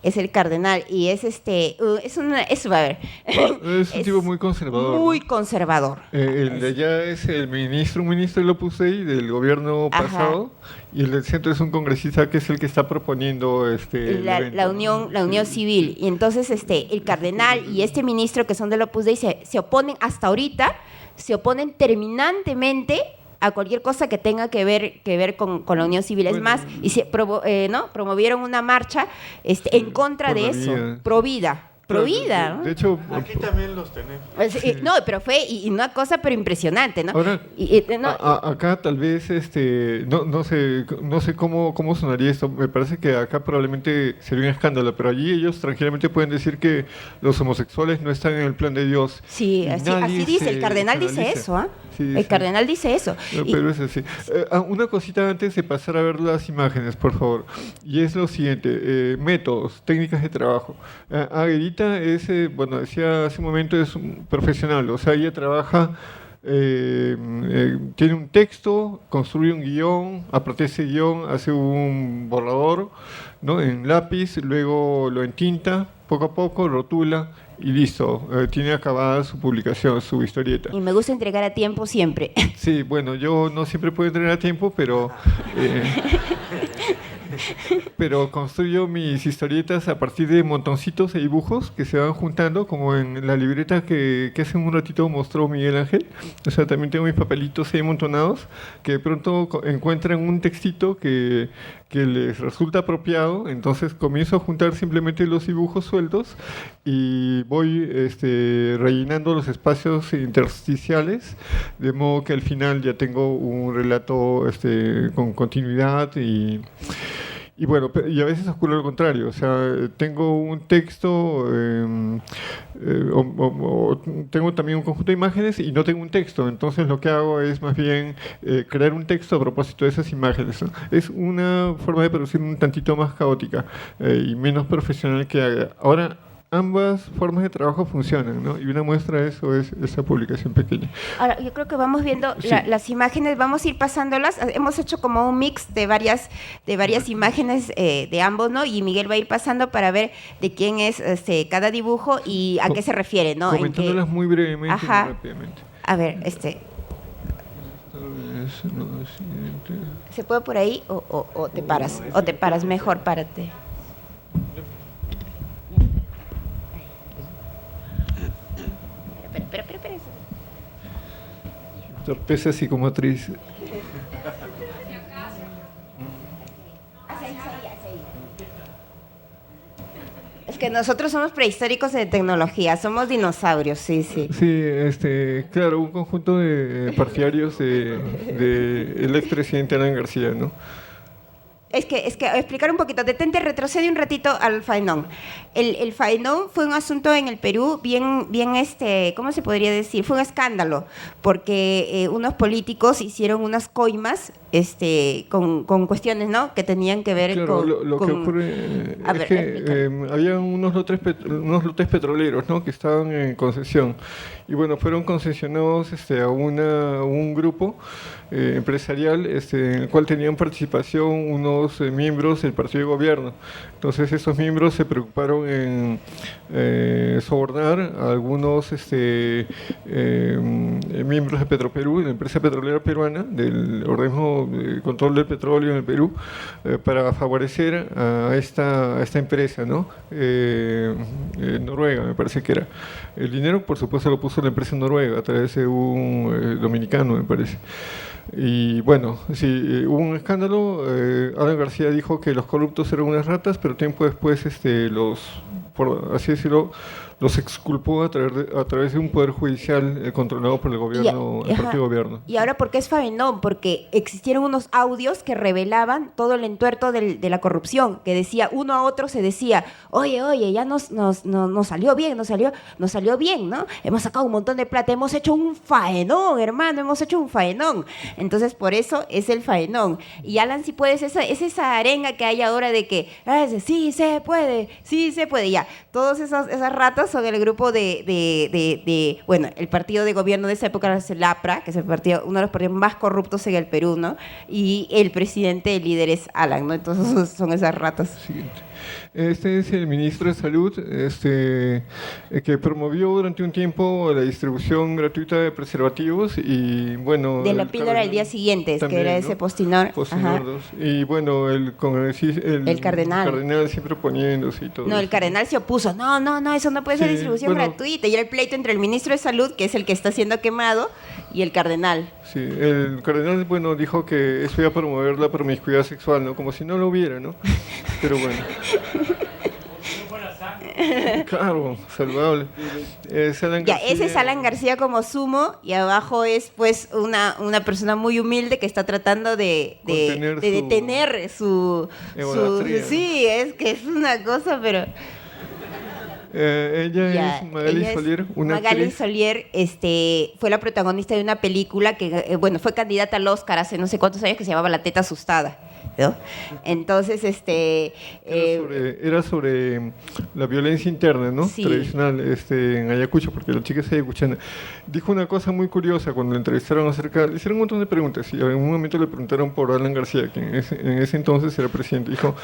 Es el cardenal y es a ver. Es un tipo muy conservador. Muy conservador. El de allá es un ministro del Opus Dei del gobierno pasado, y el del centro es un congresista que es el que está proponiendo la unión civil. Y entonces el cardenal y este ministro que son del Opus Dei se oponen hasta ahorita, se oponen terminantemente a cualquier cosa que tenga que ver con la unión civil. Es más, y promovieron una marcha en contra de eso, pro vida. ¿No? De hecho, aquí también los tenemos. No, pero fue una cosa pero impresionante, ¿no? Ahora, acá tal vez no sé cómo sonaría esto. Me parece que acá probablemente sería un escándalo, pero allí ellos tranquilamente pueden decir que los homosexuales no están en el plan de Dios. Sí, así dice, el cardenal dice eso, ¿ah? Sí, el cardenal dice eso. Pero es así. Una cosita antes de pasar a ver las imágenes, por favor. Y es lo siguiente, métodos, técnicas de trabajo. Aguerita decía hace un momento, es un profesional, o sea, ella trabaja, tiene un texto, construye un guión, a partir de ese guión hace un borrador, ¿no? En lápiz, luego lo entinta, poco a poco, rotula, y listo, tiene acabada su publicación, su historieta. Y me gusta entregar a tiempo siempre. Sí, bueno, yo no siempre puedo entregar a tiempo, pero construyo mis historietas a partir de montoncitos de dibujos que se van juntando, como en la libreta que hace un ratito mostró Miguel Ángel. O sea, también tengo mis papelitos ahí amontonados, que de pronto encuentran un textito que les resulta apropiado, entonces comienzo a juntar simplemente los dibujos sueltos y voy rellenando los espacios intersticiales, de modo que al final ya tengo un relato con continuidad y bueno, y a veces ocurre lo contrario, o sea, tengo un texto, tengo también un conjunto de imágenes y no tengo un texto, entonces lo que hago es más bien crear un texto a propósito de esas imágenes, ¿no? Es una forma de producir un tantito más caótica y menos profesional que haga. Ahora, ambas formas de trabajo funcionan, ¿no? Y una muestra de eso es esa publicación pequeña. Ahora, yo creo que vamos viendo las imágenes, vamos a ir pasándolas. Hemos hecho como un mix de varias imágenes de ambos, ¿no? Y Miguel va a ir pasando para ver de quién es cada dibujo y a qué se refiere, ¿no? Comentándolas muy brevemente y muy rápidamente. A ver, ¿se puede por ahí o te paras? O te paras, mejor párate. Pero. Torpeza psicomotriz. Es que nosotros somos prehistóricos de tecnología, somos dinosaurios, sí. Sí, claro, un conjunto de partidarios del expresidente Alan García, ¿no? Es que explicar un poquito, retrocede un ratito al Faenón. El Faenón fue un asunto en el Perú bien ¿cómo se podría decir? Fue un escándalo, porque unos políticos hicieron unas coimas con cuestiones, ¿no? Que tenían que ver con... Lo que ocurre es que había unos lotes petroleros, ¿no? Que estaban en concesión. Y bueno, fueron concesionados a un grupo empresarial en el cual tenían participación unos miembros del partido de gobierno. Entonces esos miembros se preocuparon en sobornar a algunos miembros de Petroperú, la empresa petrolera peruana, del organismo de control del petróleo en el Perú, para favorecer a esta empresa, ¿no? Noruega, me parece que era. El dinero, por supuesto, lo puso la empresa noruega a través de un dominicano, me parece. Y bueno, sí, hubo un escándalo. Alan García dijo que los corruptos eran unas ratas, pero tiempo después los por así decirlo, los exculpó a través de un poder judicial controlado por el gobierno, el propio gobierno. Y ahora, ¿por qué es Favenón? Porque existieron unos audios que revelaban todo el entuerto de la corrupción, que decía, uno a otro se decía, oye, ya nos salió bien, nos salió bien, ¿no? Hemos sacado un montón de plata, hemos hecho un faenón, hermano, hemos hecho un faenón. Entonces, por eso es el faenón. Y Alan, si puedes, es esa arenga que hay ahora de que, sí se puede, ya. Todas esas ratas son el grupo bueno, el partido de gobierno de esa época era el APRA, que es uno de los partidos más corruptos en el Perú, ¿no? Y el presidente, el líder es Alan, ¿no? Entonces son esas ratas. Siguiente. Este es el ministro de Salud, que promovió durante un tiempo la distribución gratuita de preservativos y bueno... De la píldora al día siguiente, también, que era ese Postinor. Y bueno, el cardenal siempre oponiéndose y todo. No, el cardenal se opuso. No, eso no puede ser distribución gratuita. Y era el pleito entre el ministro de Salud, que es el que está siendo quemado, y el cardenal. Sí, el cardenal, bueno, dijo que eso iba a promover la promiscuidad sexual, ¿no? Como si no lo hubiera, ¿no? Pero bueno. Claro, saludable. Ese es Alan García como sumo y abajo es pues una persona muy humilde que está tratando de detener su sí, es que es una cosa, pero ella es Magali Solier, Magali Solier fue la protagonista de una película que fue candidata al Oscar hace no sé cuántos años, que se llamaba La teta asustada, ¿no? Entonces era sobre la violencia interna, ¿no? Sí. Tradicional en Ayacucho, porque la chica es ayacuchana. Dijo una cosa muy curiosa cuando le entrevistaron le hicieron un montón de preguntas y en un momento le preguntaron por Alan García, que en ese entonces era presidente. Dijo,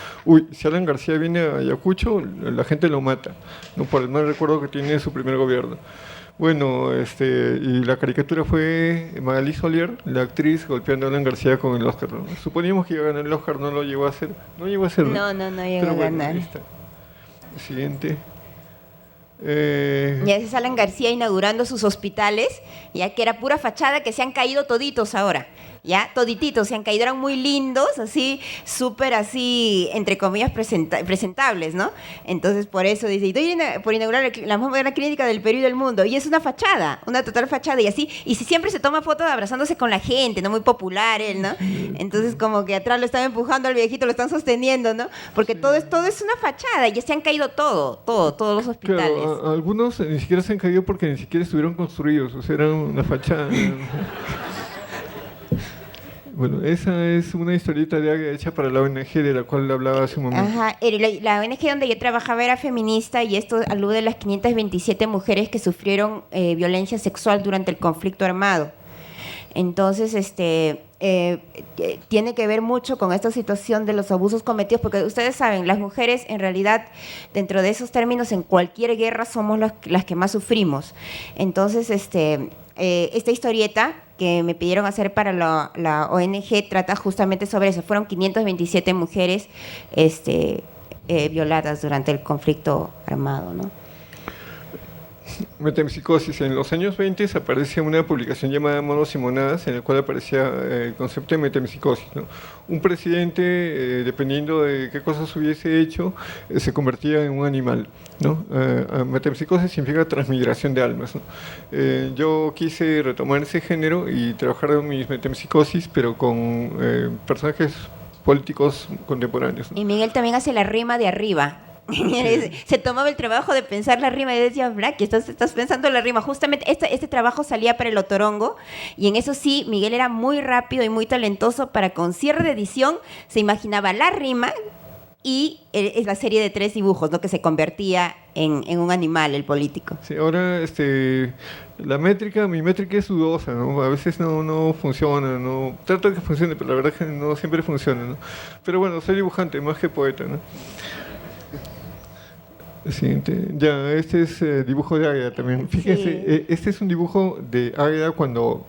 si Alan García viene a Ayacucho, la gente lo mata, ¿no? Por el mal recuerdo que tiene de su primer gobierno. Bueno, y la caricatura fue Magali Solier, la actriz, golpeando a Alan García con el Oscar, ¿no? Suponíamos que iba a ganar el Oscar, no lo llegó a hacer. No llegó a hacer. No llegó a ganar. Ahí está. Siguiente. Ya es Alan García inaugurando sus hospitales, ya que era pura fachada, que se han caído toditos ahora. Ya, todititos, se han caído, eran muy lindos, así, súper así, entre comillas, presentables, ¿no? Entonces, por eso dice, estoy por inaugurar la más moderna clínica del Perú y del mundo, y es una fachada, una total fachada, y así, y si siempre se toma fotos abrazándose con la gente, ¿no? Muy popular él, ¿no? Entonces, como que atrás lo están empujando al viejito, lo están sosteniendo, ¿no? Porque todo es una fachada, y ya se han caído todos los hospitales. Claro, algunos ni siquiera se han caído porque ni siquiera estuvieron construidos, o sea, eran una fachada. Bueno, esa es una historieta de Águeda hecha para la ONG de la cual hablaba hace un momento. Ajá, la ONG donde yo trabajaba era feminista y esto alude a las 527 mujeres que sufrieron violencia sexual durante el conflicto armado. Entonces, tiene que ver mucho con esta situación de los abusos cometidos, porque ustedes saben, las mujeres en realidad, dentro de esos términos, en cualquier guerra somos las que más sufrimos. Entonces, esta historieta que me pidieron hacer para la ONG trata justamente sobre eso. Fueron 527 mujeres violadas durante el conflicto armado, ¿no? Metempsicosis. En los años 20 aparecía una publicación llamada Monos y Monadas, en la cual aparecía el concepto de metempsicosis, ¿no? Un presidente, dependiendo de qué cosas hubiese hecho, se convertía en un animal, ¿no? Metempsicosis significa transmigración de almas, ¿no? Yo quise retomar ese género y trabajar en mis metempsicosis, pero con personajes políticos contemporáneos, ¿no? Y Miguel también hace la rima de arriba. Sí. Se tomaba el trabajo de pensar la rima y decía, Braki, estás pensando la rima. Justamente este trabajo salía para el Otorongo y en eso sí, Miguel era muy rápido y muy talentoso para con cierre de edición, se imaginaba la rima y es la serie de 3 dibujos, ¿no? Que se convertía en un animal, el político. Sí, ahora mi métrica es dudosa, ¿no? A veces no funciona, no trato de que funcione, pero la verdad es que no siempre funciona, ¿no? Pero bueno, soy dibujante más que poeta, ¿no? Siguiente. Ya, este es dibujo de Águeda también. Fíjense, sí. Este es un dibujo de Águeda cuando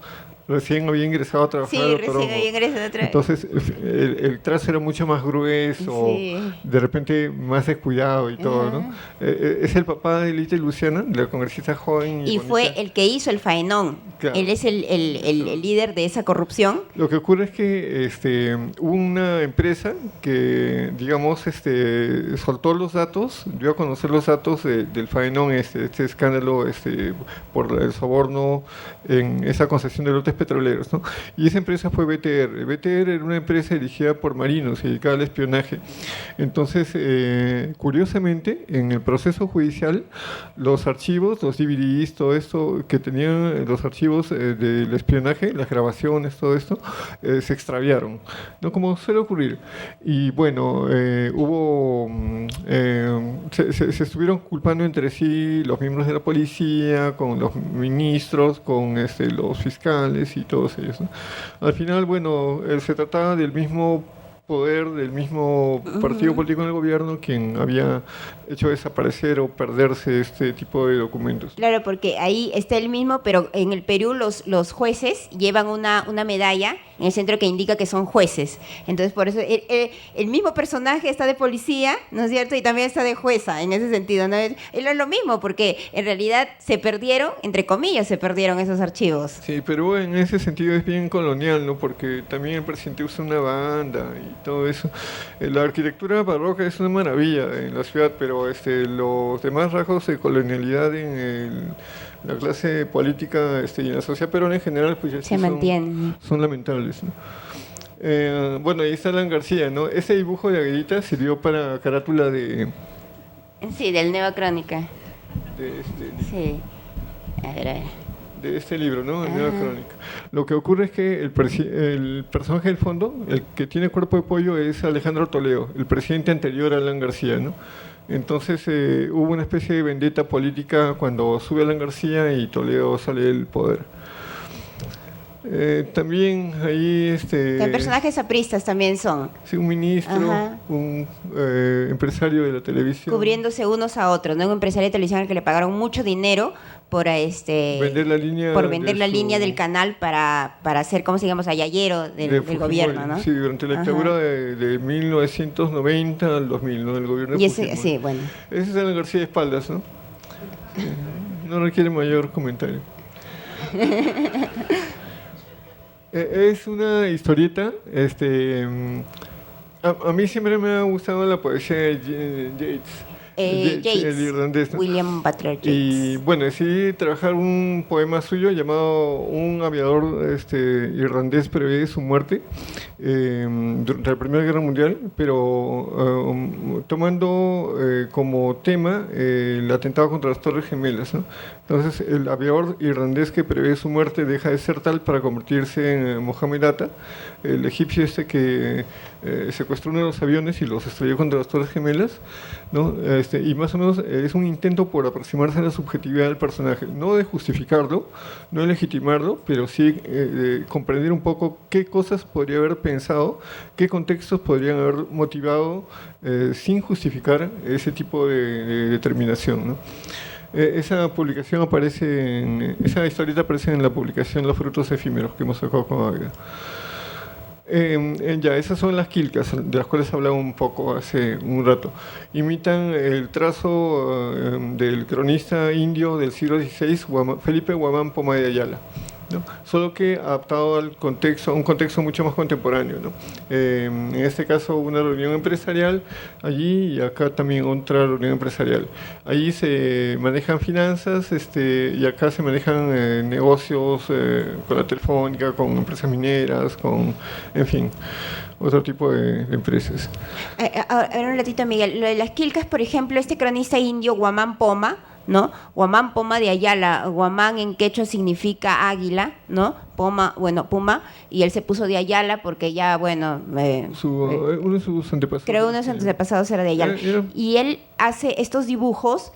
recién había ingresado a trabajar Sí, a recién Toronto. había ingresado otra vez. Entonces el trazo era mucho más grueso, Sí. de repente más descuidado y todo, ¿no? Ajá. Es el papá de Lita y Luciana, de la congresista joven y Y bonita. fue el que hizo el faenón. Claro. Él es el líder de esa corrupción. Lo que ocurre es que hubo una empresa que, digamos, soltó los datos, dio a conocer los datos del faenón, este escándalo por el soborno en esa concesión de lotes petroleros, ¿no? Y esa empresa fue BTR. BTR era una empresa dirigida por marinos, se dedicaba al espionaje. Entonces, curiosamente, en el proceso judicial, los archivos, los DVDs, todo esto que tenían los archivos del espionaje, las grabaciones, todo esto, se extraviaron, ¿no? Como suele ocurrir. Y bueno, se estuvieron culpando entre sí los miembros de la policía, con los ministros, con los fiscales y todos ellos, ¿no? Al final, bueno, se trataba del mismo poder, del mismo partido político en el gobierno quien había hecho desaparecer o perderse este tipo de documentos. Claro, porque ahí está el mismo, pero en el Perú los jueces llevan una medalla en el centro que indica que son jueces. Entonces, por eso el mismo personaje está de policía, ¿no es cierto? Y también está de jueza, en ese sentido, ¿no? Es lo mismo, porque en realidad se perdieron, entre comillas, se perdieron esos archivos. Sí, Perú en ese sentido es bien colonial, ¿no? Porque también el presidente usa una banda y todo eso. La arquitectura barroca es una maravilla en la ciudad, pero los demás rasgos de colonialidad en la clase política y en la sociedad peruana en general, pues ya Se mantienen. Son lamentables, ¿no? Bueno, ahí está Alan García, ¿no? Ese dibujo de Aguilita sirvió para carátula de... Sí, del Nueva Crónica. Sí. A ver. De este libro, ¿no? De Nueva Crónica. Lo que ocurre es que el personaje del fondo, el que tiene cuerpo de pollo, es Alejandro Toledo, el presidente anterior a Alan García, ¿no? Entonces hubo una especie de vendetta política cuando sube Alan García y Toledo sale del poder. También ahí Los personajes apristas también son. Sí, un ministro, un empresario de la televisión. Cubriéndose unos a otros, ¿no? Un empresario de televisión al que le pagaron mucho dinero por vender la línea, línea del canal para hacer, ¿cómo se llama? Ayayero del gobierno, ¿no? Sí, durante la dictadura de 1990 al 2000, ¿no? El gobierno de Fujimori. Sí, bueno. Ese es Alan García de espaldas, ¿no? No requiere mayor comentario. Es una historieta, a mí siempre me ha gustado la poesía de Yeats. Yeats, el irlandés, ¿no? William Butler Yeats. Y bueno, decidí trabajar un poema suyo llamado Un aviador irlandés prevé su muerte durante la Primera Guerra Mundial, pero tomando como tema el atentado contra las Torres Gemelas, ¿no? Entonces, el aviador irlandés que prevé su muerte deja de ser tal para convertirse en Mohamed Atta, el egipcio que secuestró uno de los aviones y los estrelló contra las Torres Gemelas, ¿no? Y más o menos es un intento por aproximarse a la subjetividad del personaje, no de justificarlo, no de legitimarlo, pero sí de comprender un poco qué cosas podría haber pensado, qué contextos podrían haber motivado sin justificar ese tipo de determinación, ¿no? Esa publicación esa historieta aparece en la publicación Los frutos efímeros que hemos sacado con Águeda. Ya, esas son las quilcas, de las cuales hablaba un poco hace un rato. Imitan el trazo del cronista indio del siglo XVI, Felipe Guamán Poma de Ayala, ¿no? Solo que adaptado al contexto, a un contexto mucho más contemporáneo, ¿no? En este caso una reunión empresarial allí y acá también otra reunión empresarial. Allí se manejan finanzas y acá se manejan negocios con la telefónica, con empresas mineras, en fin, otro tipo de empresas. Ahora un ratito, Miguel. Lo de las quilcas, por ejemplo, este cronista indio Guamán Poma, ¿no? Guamán Poma de Ayala. Guamán en quechua significa águila, ¿no? Poma, bueno, puma, y él se puso de Ayala porque ya, bueno... uno de sus antepasados. Creo uno de sus antepasados era de Ayala. Y él hace estos dibujos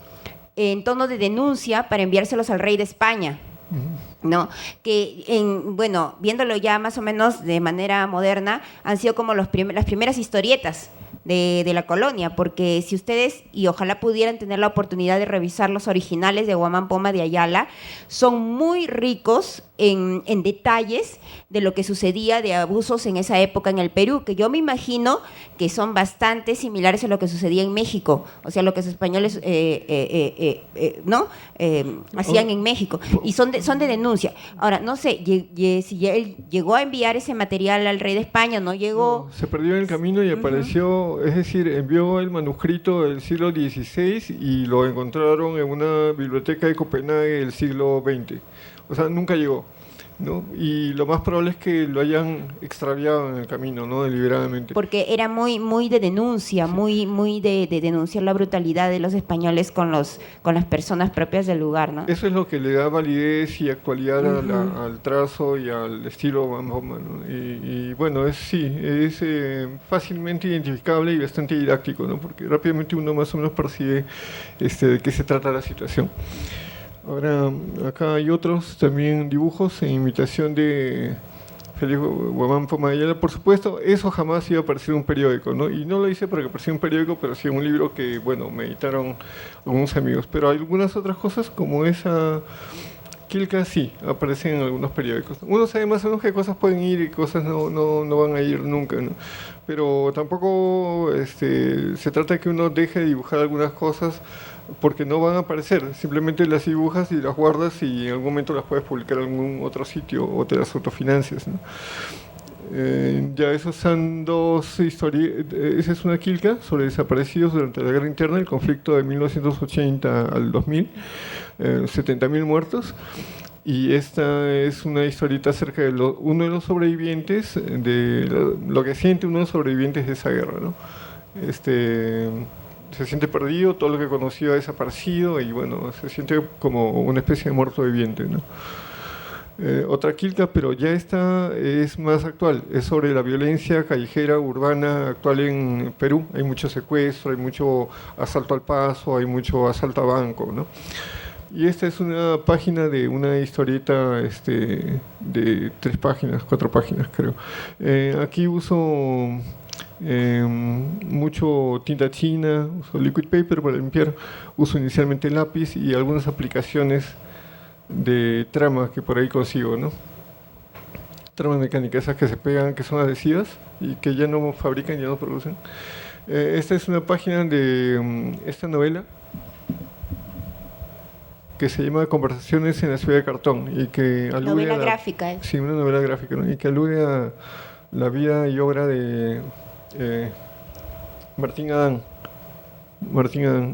en tono de denuncia para enviárselos al rey de España, ¿no? Que, bueno, viéndolo ya más o menos de manera moderna, han sido como las primeras historietas de la colonia, porque si ustedes, y ojalá pudieran tener la oportunidad de revisar los originales de Guamán Poma de Ayala, son muy ricos en detalles de lo que sucedía de abusos en esa época en el Perú, que yo me imagino que son bastante similares a lo que sucedía en México, o sea, lo que los españoles hacían en México, y son de denuncia. Ahora, no sé, si él llegó a enviar ese material al rey de España, no llegó... No, se perdió en el camino y apareció, es decir, envió el manuscrito del siglo XVI y lo encontraron en una biblioteca de Copenhague del siglo XX. O sea, nunca llegó, ¿no? Y lo más probable es que lo hayan extraviado en el camino, ¿no? Deliberadamente. Porque era muy de denuncia, muy de denunciar la brutalidad de los españoles con las personas propias del lugar, ¿no? Eso es lo que le da validez y actualidad al trazo y al estilo Van Boma, ¿no? Y bueno, es fácilmente identificable y bastante didáctico, ¿no? Porque rápidamente uno más o menos percibe de qué se trata la situación. Ahora, acá hay otros también dibujos en imitación de Félix Guamán Poma de Ayala. Por supuesto, eso jamás iba a aparecer en un periódico, ¿no? Y no lo hice para que apareciera en un periódico, pero sí en un libro que, bueno, me editaron algunos amigos. Pero algunas otras cosas, como esa quilca, sí, aparecen en algunos periódicos. Uno sabe más o menos qué cosas pueden ir y cosas no van a ir nunca, ¿no? Pero tampoco se trata de que uno deje de dibujar algunas cosas porque no van a aparecer, simplemente las dibujas y las guardas y en algún momento las puedes publicar en algún otro sitio o te las autofinancias, ¿no? Ya esos son dos historias. Esa es una quilca sobre desaparecidos durante la guerra interna, el conflicto de 1980 al 2000, 70.000 muertos. Y esta es una historieta acerca de uno de los sobrevivientes, de lo que siente uno de los sobrevivientes de esa guerra, ¿no? Se siente perdido, todo lo que conoció ha desaparecido y bueno, se siente como una especie de muerto viviente, ¿no? Otra quilca, pero ya esta es más actual, es sobre la violencia callejera urbana actual en Perú. Hay mucho secuestro, hay mucho asalto al paso, hay mucho asalto a banco, ¿no? Y esta es una página de una historieta de 3 páginas, 4 páginas creo. Aquí uso mucho tinta china, uso liquid paper para limpiar, uso inicialmente lápiz y algunas aplicaciones de trama que por ahí consigo, ¿no? Tramas mecánicas, esas que se pegan, que son adhesivas y que ya no fabrican, ya no producen. Esta es una página de esta novela que se llama Conversaciones en la ciudad de cartón y que alude novela gráfica. Sí, una novela gráfica, ¿no? Y que alude a la vida y obra de Martín Adán,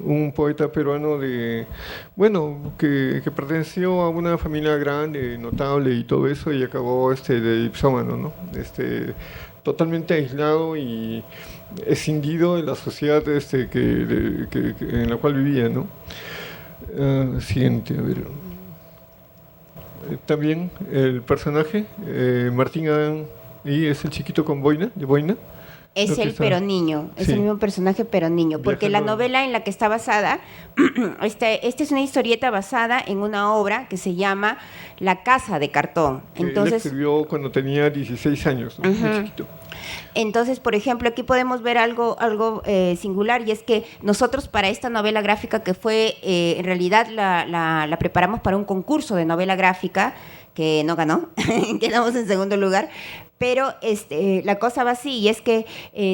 un poeta peruano que perteneció a una familia grande, notable y todo eso, y acabó de dipsómano, ¿no? Totalmente aislado y escindido de la sociedad en la cual vivía, ¿no? Siguiente, a ver. También el personaje, Martín Adán, y es el chiquito con boina, de boina. Es el pero niño, es el mismo personaje pero niño, porque la novela en la que está basada, esta es una historieta basada en una obra que se llama La casa de cartón. Entonces, él escribió cuando tenía 16 años, ¿no? Muy chiquito. Entonces, por ejemplo, aquí podemos ver algo singular, y es que nosotros para esta novela gráfica que fue, en realidad la preparamos para un concurso de novela gráfica que no ganó, quedamos en segundo lugar, pero la cosa va así, y es que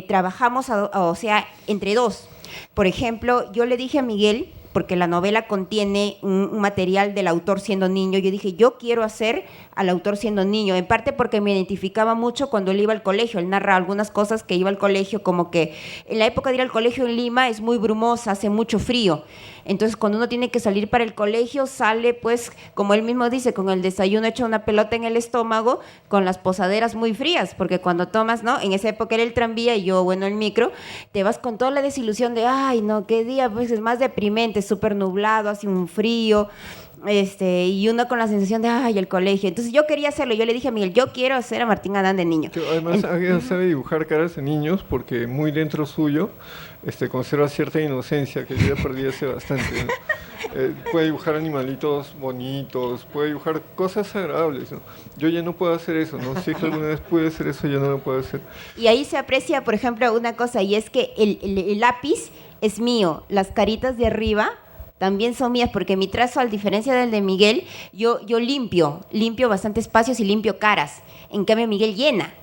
trabajamos, o sea, entre dos. Por ejemplo, yo le dije a Miguel, porque la novela contiene un material del autor siendo niño, yo dije, yo quiero hacer al autor siendo niño, en parte porque me identificaba mucho cuando él iba al colegio, él narra algunas cosas que iba al colegio, como que en la época de ir al colegio en Lima es muy brumosa, hace mucho frío, entonces cuando uno tiene que salir para el colegio, sale pues, como él mismo dice, con el desayuno hecho una pelota en el estómago, con las posaderas muy frías, porque cuando tomas, ¿no? En esa época era el tranvía y yo, bueno, el micro, te vas con toda la desilusión de, ay, no, qué día, pues es más deprimente, súper nublado, hace un frío, y uno con la sensación de, ay, el colegio. Entonces yo quería hacerlo, yo le dije a Miguel, yo quiero hacer a Martín Adán de niño. Además, sabe dibujar caras de niños porque muy dentro suyo conserva cierta inocencia que yo ya perdí hace bastante, ¿no? Puede dibujar animalitos bonitos, puede dibujar cosas agradables, ¿no? Yo ya no puedo hacer eso, ¿no? Si es que alguna vez pude hacer eso, ya no lo puedo hacer. Y ahí se aprecia, por ejemplo, una cosa, y es que el lápiz es mío, las caritas de arriba también son mías, porque mi trazo, a diferencia del de Miguel, yo limpio bastante espacios y limpio caras. En cambio, Miguel llena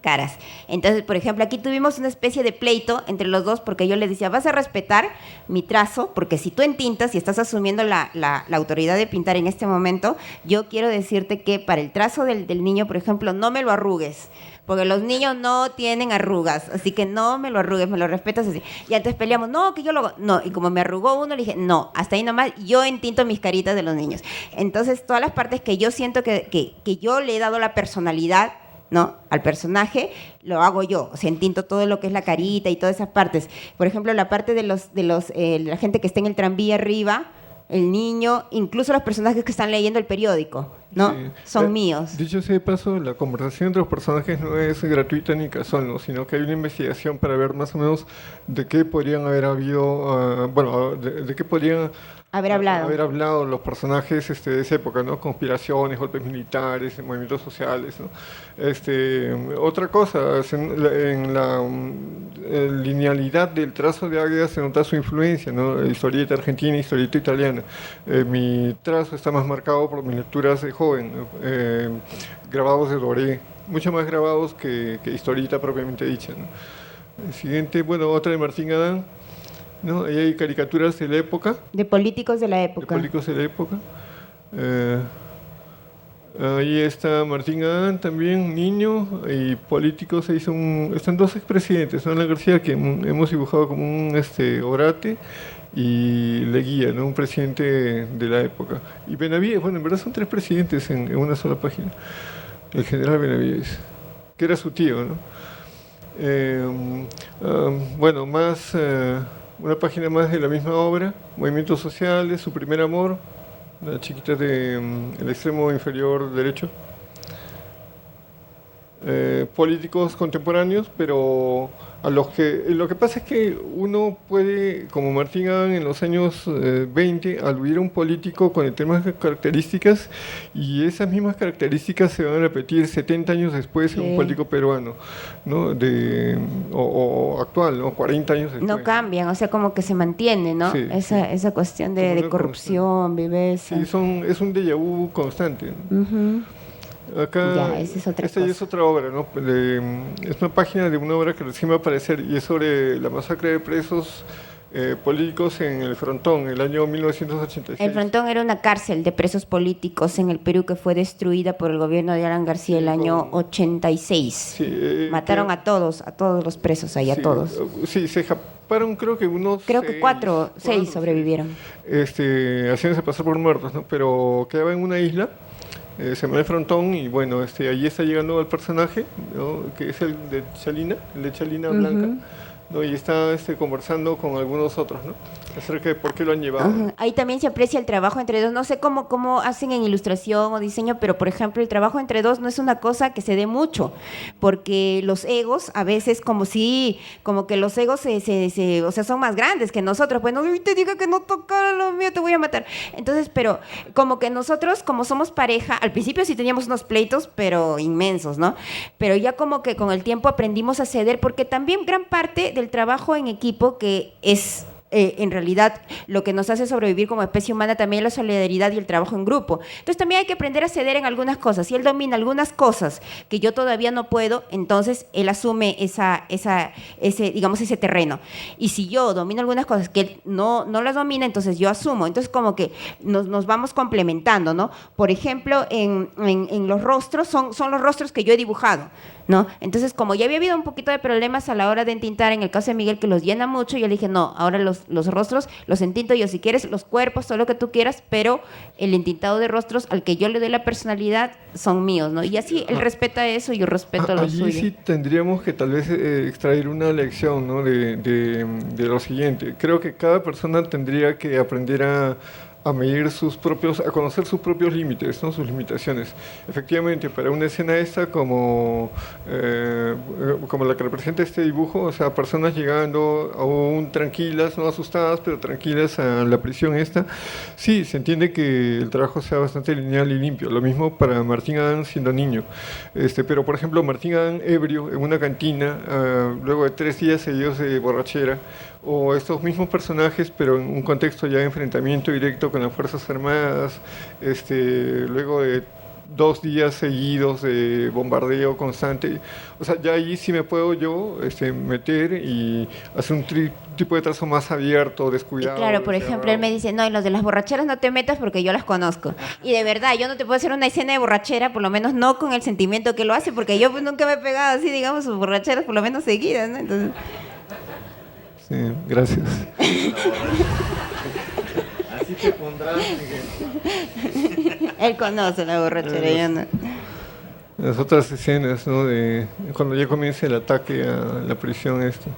caras. Entonces, por ejemplo, aquí tuvimos una especie de pleito entre los dos, porque yo le decía, vas a respetar mi trazo, porque si tú entintas y estás asumiendo la autoridad de pintar en este momento, yo quiero decirte que para el trazo del niño, por ejemplo, no me lo arrugues, porque los niños no tienen arrugas, así que no me lo arrugues, me lo respetas así. Y antes peleamos, no, que yo lo hago. No, y como me arrugó uno, le dije, no, hasta ahí nomás, yo entinto mis caritas de los niños. Entonces, todas las partes que yo siento que yo le he dado la personalidad, ¿no?, al personaje, lo hago yo, o sea, entinto todo lo que es la carita y todas esas partes. Por ejemplo, la parte de la gente que está en el tranvía arriba, el niño, incluso los personajes que están leyendo el periódico, ¿no? Sí. Son míos. Dicho sea de paso, la conversación entre los personajes no es gratuita ni casual, ¿no?, sino que hay una investigación para ver más o menos de qué podrían haber habido, de qué podrían haber hablado los personajes de esa época, ¿no? Conspiraciones, golpes militares, movimientos sociales, ¿no? Otra cosa, en la linealidad del trazo de Águeda se nota su influencia, ¿no? Historieta argentina, historieta italiana. Mi trazo está más marcado por mis lecturas de joven, ¿no? Grabados de Doré, mucho más grabados que historieta propiamente dicha, ¿no? El siguiente, bueno, otra de Martín Adán, ¿no? Ahí hay caricaturas de la época. De políticos de la época. Ahí está Martín Adán también, niño, y políticos. Están dos expresidentes, ¿no? Alan García, que hemos dibujado como un orate, y Leguía, ¿no?, un presidente de la época. Y Benavides, bueno, en verdad son tres presidentes en una sola página. El general Benavides, que era su tío, ¿no? Bueno, más... una página más de la misma obra, Movimientos Sociales, Su Primer Amor, la chiquita del extremo inferior derecho. Políticos contemporáneos, pero lo que pasa es que uno puede, como Martín Adán en los años 20, aludir a un político con temas de características, y esas mismas características se van a repetir 70 años después en un político peruano, ¿no? O actual, ¿no? 40 años después. No cambian, o sea, como que se mantiene, ¿no? Sí, esa cuestión de corrupción, viveza. Sí, es un déjà vu constante, ¿no? Uh-huh. Acá, esa es otra esta cosa. ya es otra obra, ¿no? Es una página de una obra que recién va a aparecer, y es sobre la masacre de presos políticos en el Frontón, el año 1986. El Frontón era una cárcel de presos políticos en el Perú que fue destruida por el gobierno de Alan García el año 86. Sí, mataron a todos los presos ahí, sí, a todos. Sí, se escaparon, creo que que 6 sobrevivieron. Haciéndose pasar por muertos, ¿no? Pero quedaba en una isla. Se llama el Frontón, y bueno, allí está llegando el personaje, ¿no?, que es el de Chalina Blanca, ¿no? Y está conversando con algunos otros, ¿no?, acerca de por qué lo han llevado. Uh-huh. Ahí también se aprecia el trabajo entre dos. No sé cómo hacen en ilustración o diseño, pero por ejemplo el trabajo entre dos no es una cosa que se dé mucho, porque los egos a veces como que los egos o sea, son más grandes que nosotros. Pues no te diga que no tocara lo mío, te voy a matar. Entonces, pero como que nosotros, como somos pareja, al principio sí teníamos unos pleitos, pero inmensos, ¿no? Pero ya como que con el tiempo aprendimos a ceder, porque también gran parte del trabajo en equipo, que es en realidad lo que nos hace sobrevivir como especie humana, también la solidaridad y el trabajo en grupo. Entonces también hay que aprender a ceder en algunas cosas. Si él domina algunas cosas que yo todavía no puedo, entonces él asume ese terreno. Y si yo domino algunas cosas que él no las domina, entonces yo asumo. Entonces como que nos vamos complementando, ¿no? Por ejemplo, en los rostros, son los rostros que yo he dibujado, ¿no? Entonces, como ya había habido un poquito de problemas a la hora de entintar, en el caso de Miguel, que los llena mucho, yo le dije, no, ahora los rostros los entinto yo, si quieres, los cuerpos, todo lo que tú quieras, pero el entintado de rostros al que yo le doy la personalidad son míos, ¿no? Y así él respeta eso y yo respeto lo suyo. Allí sí tendríamos que tal vez extraer una lección, ¿no?, de lo siguiente. Creo que cada persona tendría que aprender a a medir a conocer sus propios límites, ¿no? Sus limitaciones. Efectivamente, para una escena esta como la que representa este dibujo, o sea, personas llegando aún tranquilas, no asustadas, pero tranquilas a la prisión esta, sí, se entiende que el trabajo sea bastante lineal y limpio. Lo mismo para Martín Adán siendo niño. Pero, por ejemplo, Martín Adán ebrio en una cantina, luego de 3 días seguidos de borrachera, o estos mismos personajes, pero en un contexto ya de enfrentamiento directo con las Fuerzas Armadas, luego de 2 días seguidos de bombardeo constante. O sea, ya ahí sí me puedo yo meter y hacer un tipo de trazo más abierto, descuidado. Y claro, por ejemplo, él me dice, no, en los de las borracheras no te metas porque yo las conozco. Y de verdad, yo no te puedo hacer una escena de borrachera, por lo menos no con el sentimiento que lo hace, porque yo pues nunca me he pegado así, digamos, sus borracheras por lo menos seguidas, ¿no? Entonces... Sí, gracias. Así te pondrás, Miguel. Él conoce la borrachera, yo no. Las otras escenas, ¿no? De cuando ya comienza el ataque a la prisión esta.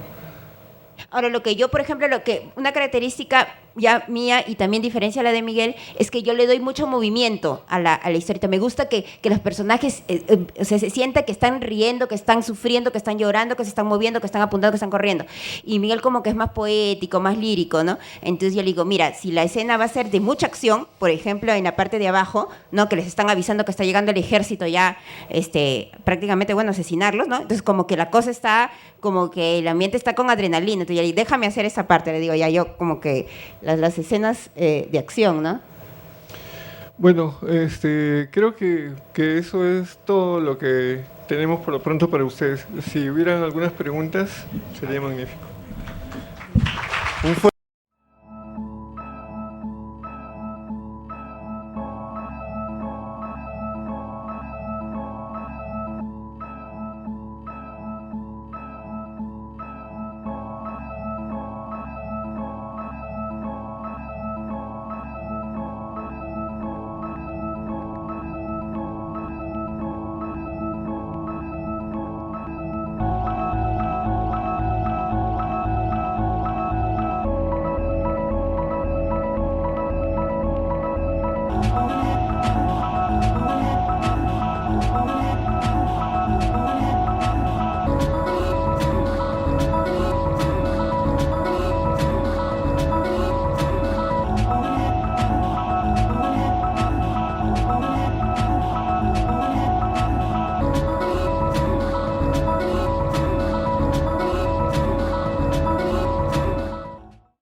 Ahora, lo que yo, por ejemplo, una característica ya mía y también diferencia a la de Miguel es que yo le doy mucho movimiento a la historieta. Me gusta que los personajes se sienta que están riendo, que están sufriendo, que están llorando, que se están moviendo, que están apuntando, que están corriendo. Y Miguel como que es más poético, más lírico, ¿no? Entonces yo le digo, mira, si la escena va a ser de mucha acción, por ejemplo, en la parte de abajo, ¿no? Que les están avisando que está llegando el ejército ya, prácticamente, bueno, asesinarlos, ¿no? Entonces como que la cosa está, como que el ambiente está con adrenalina. Entonces yo le digo, déjame hacer esa parte, le digo, ya yo como que las escenas de acción, ¿no? Bueno, creo que eso es todo lo que tenemos por lo pronto para ustedes. Si hubieran algunas preguntas, sería magnífico.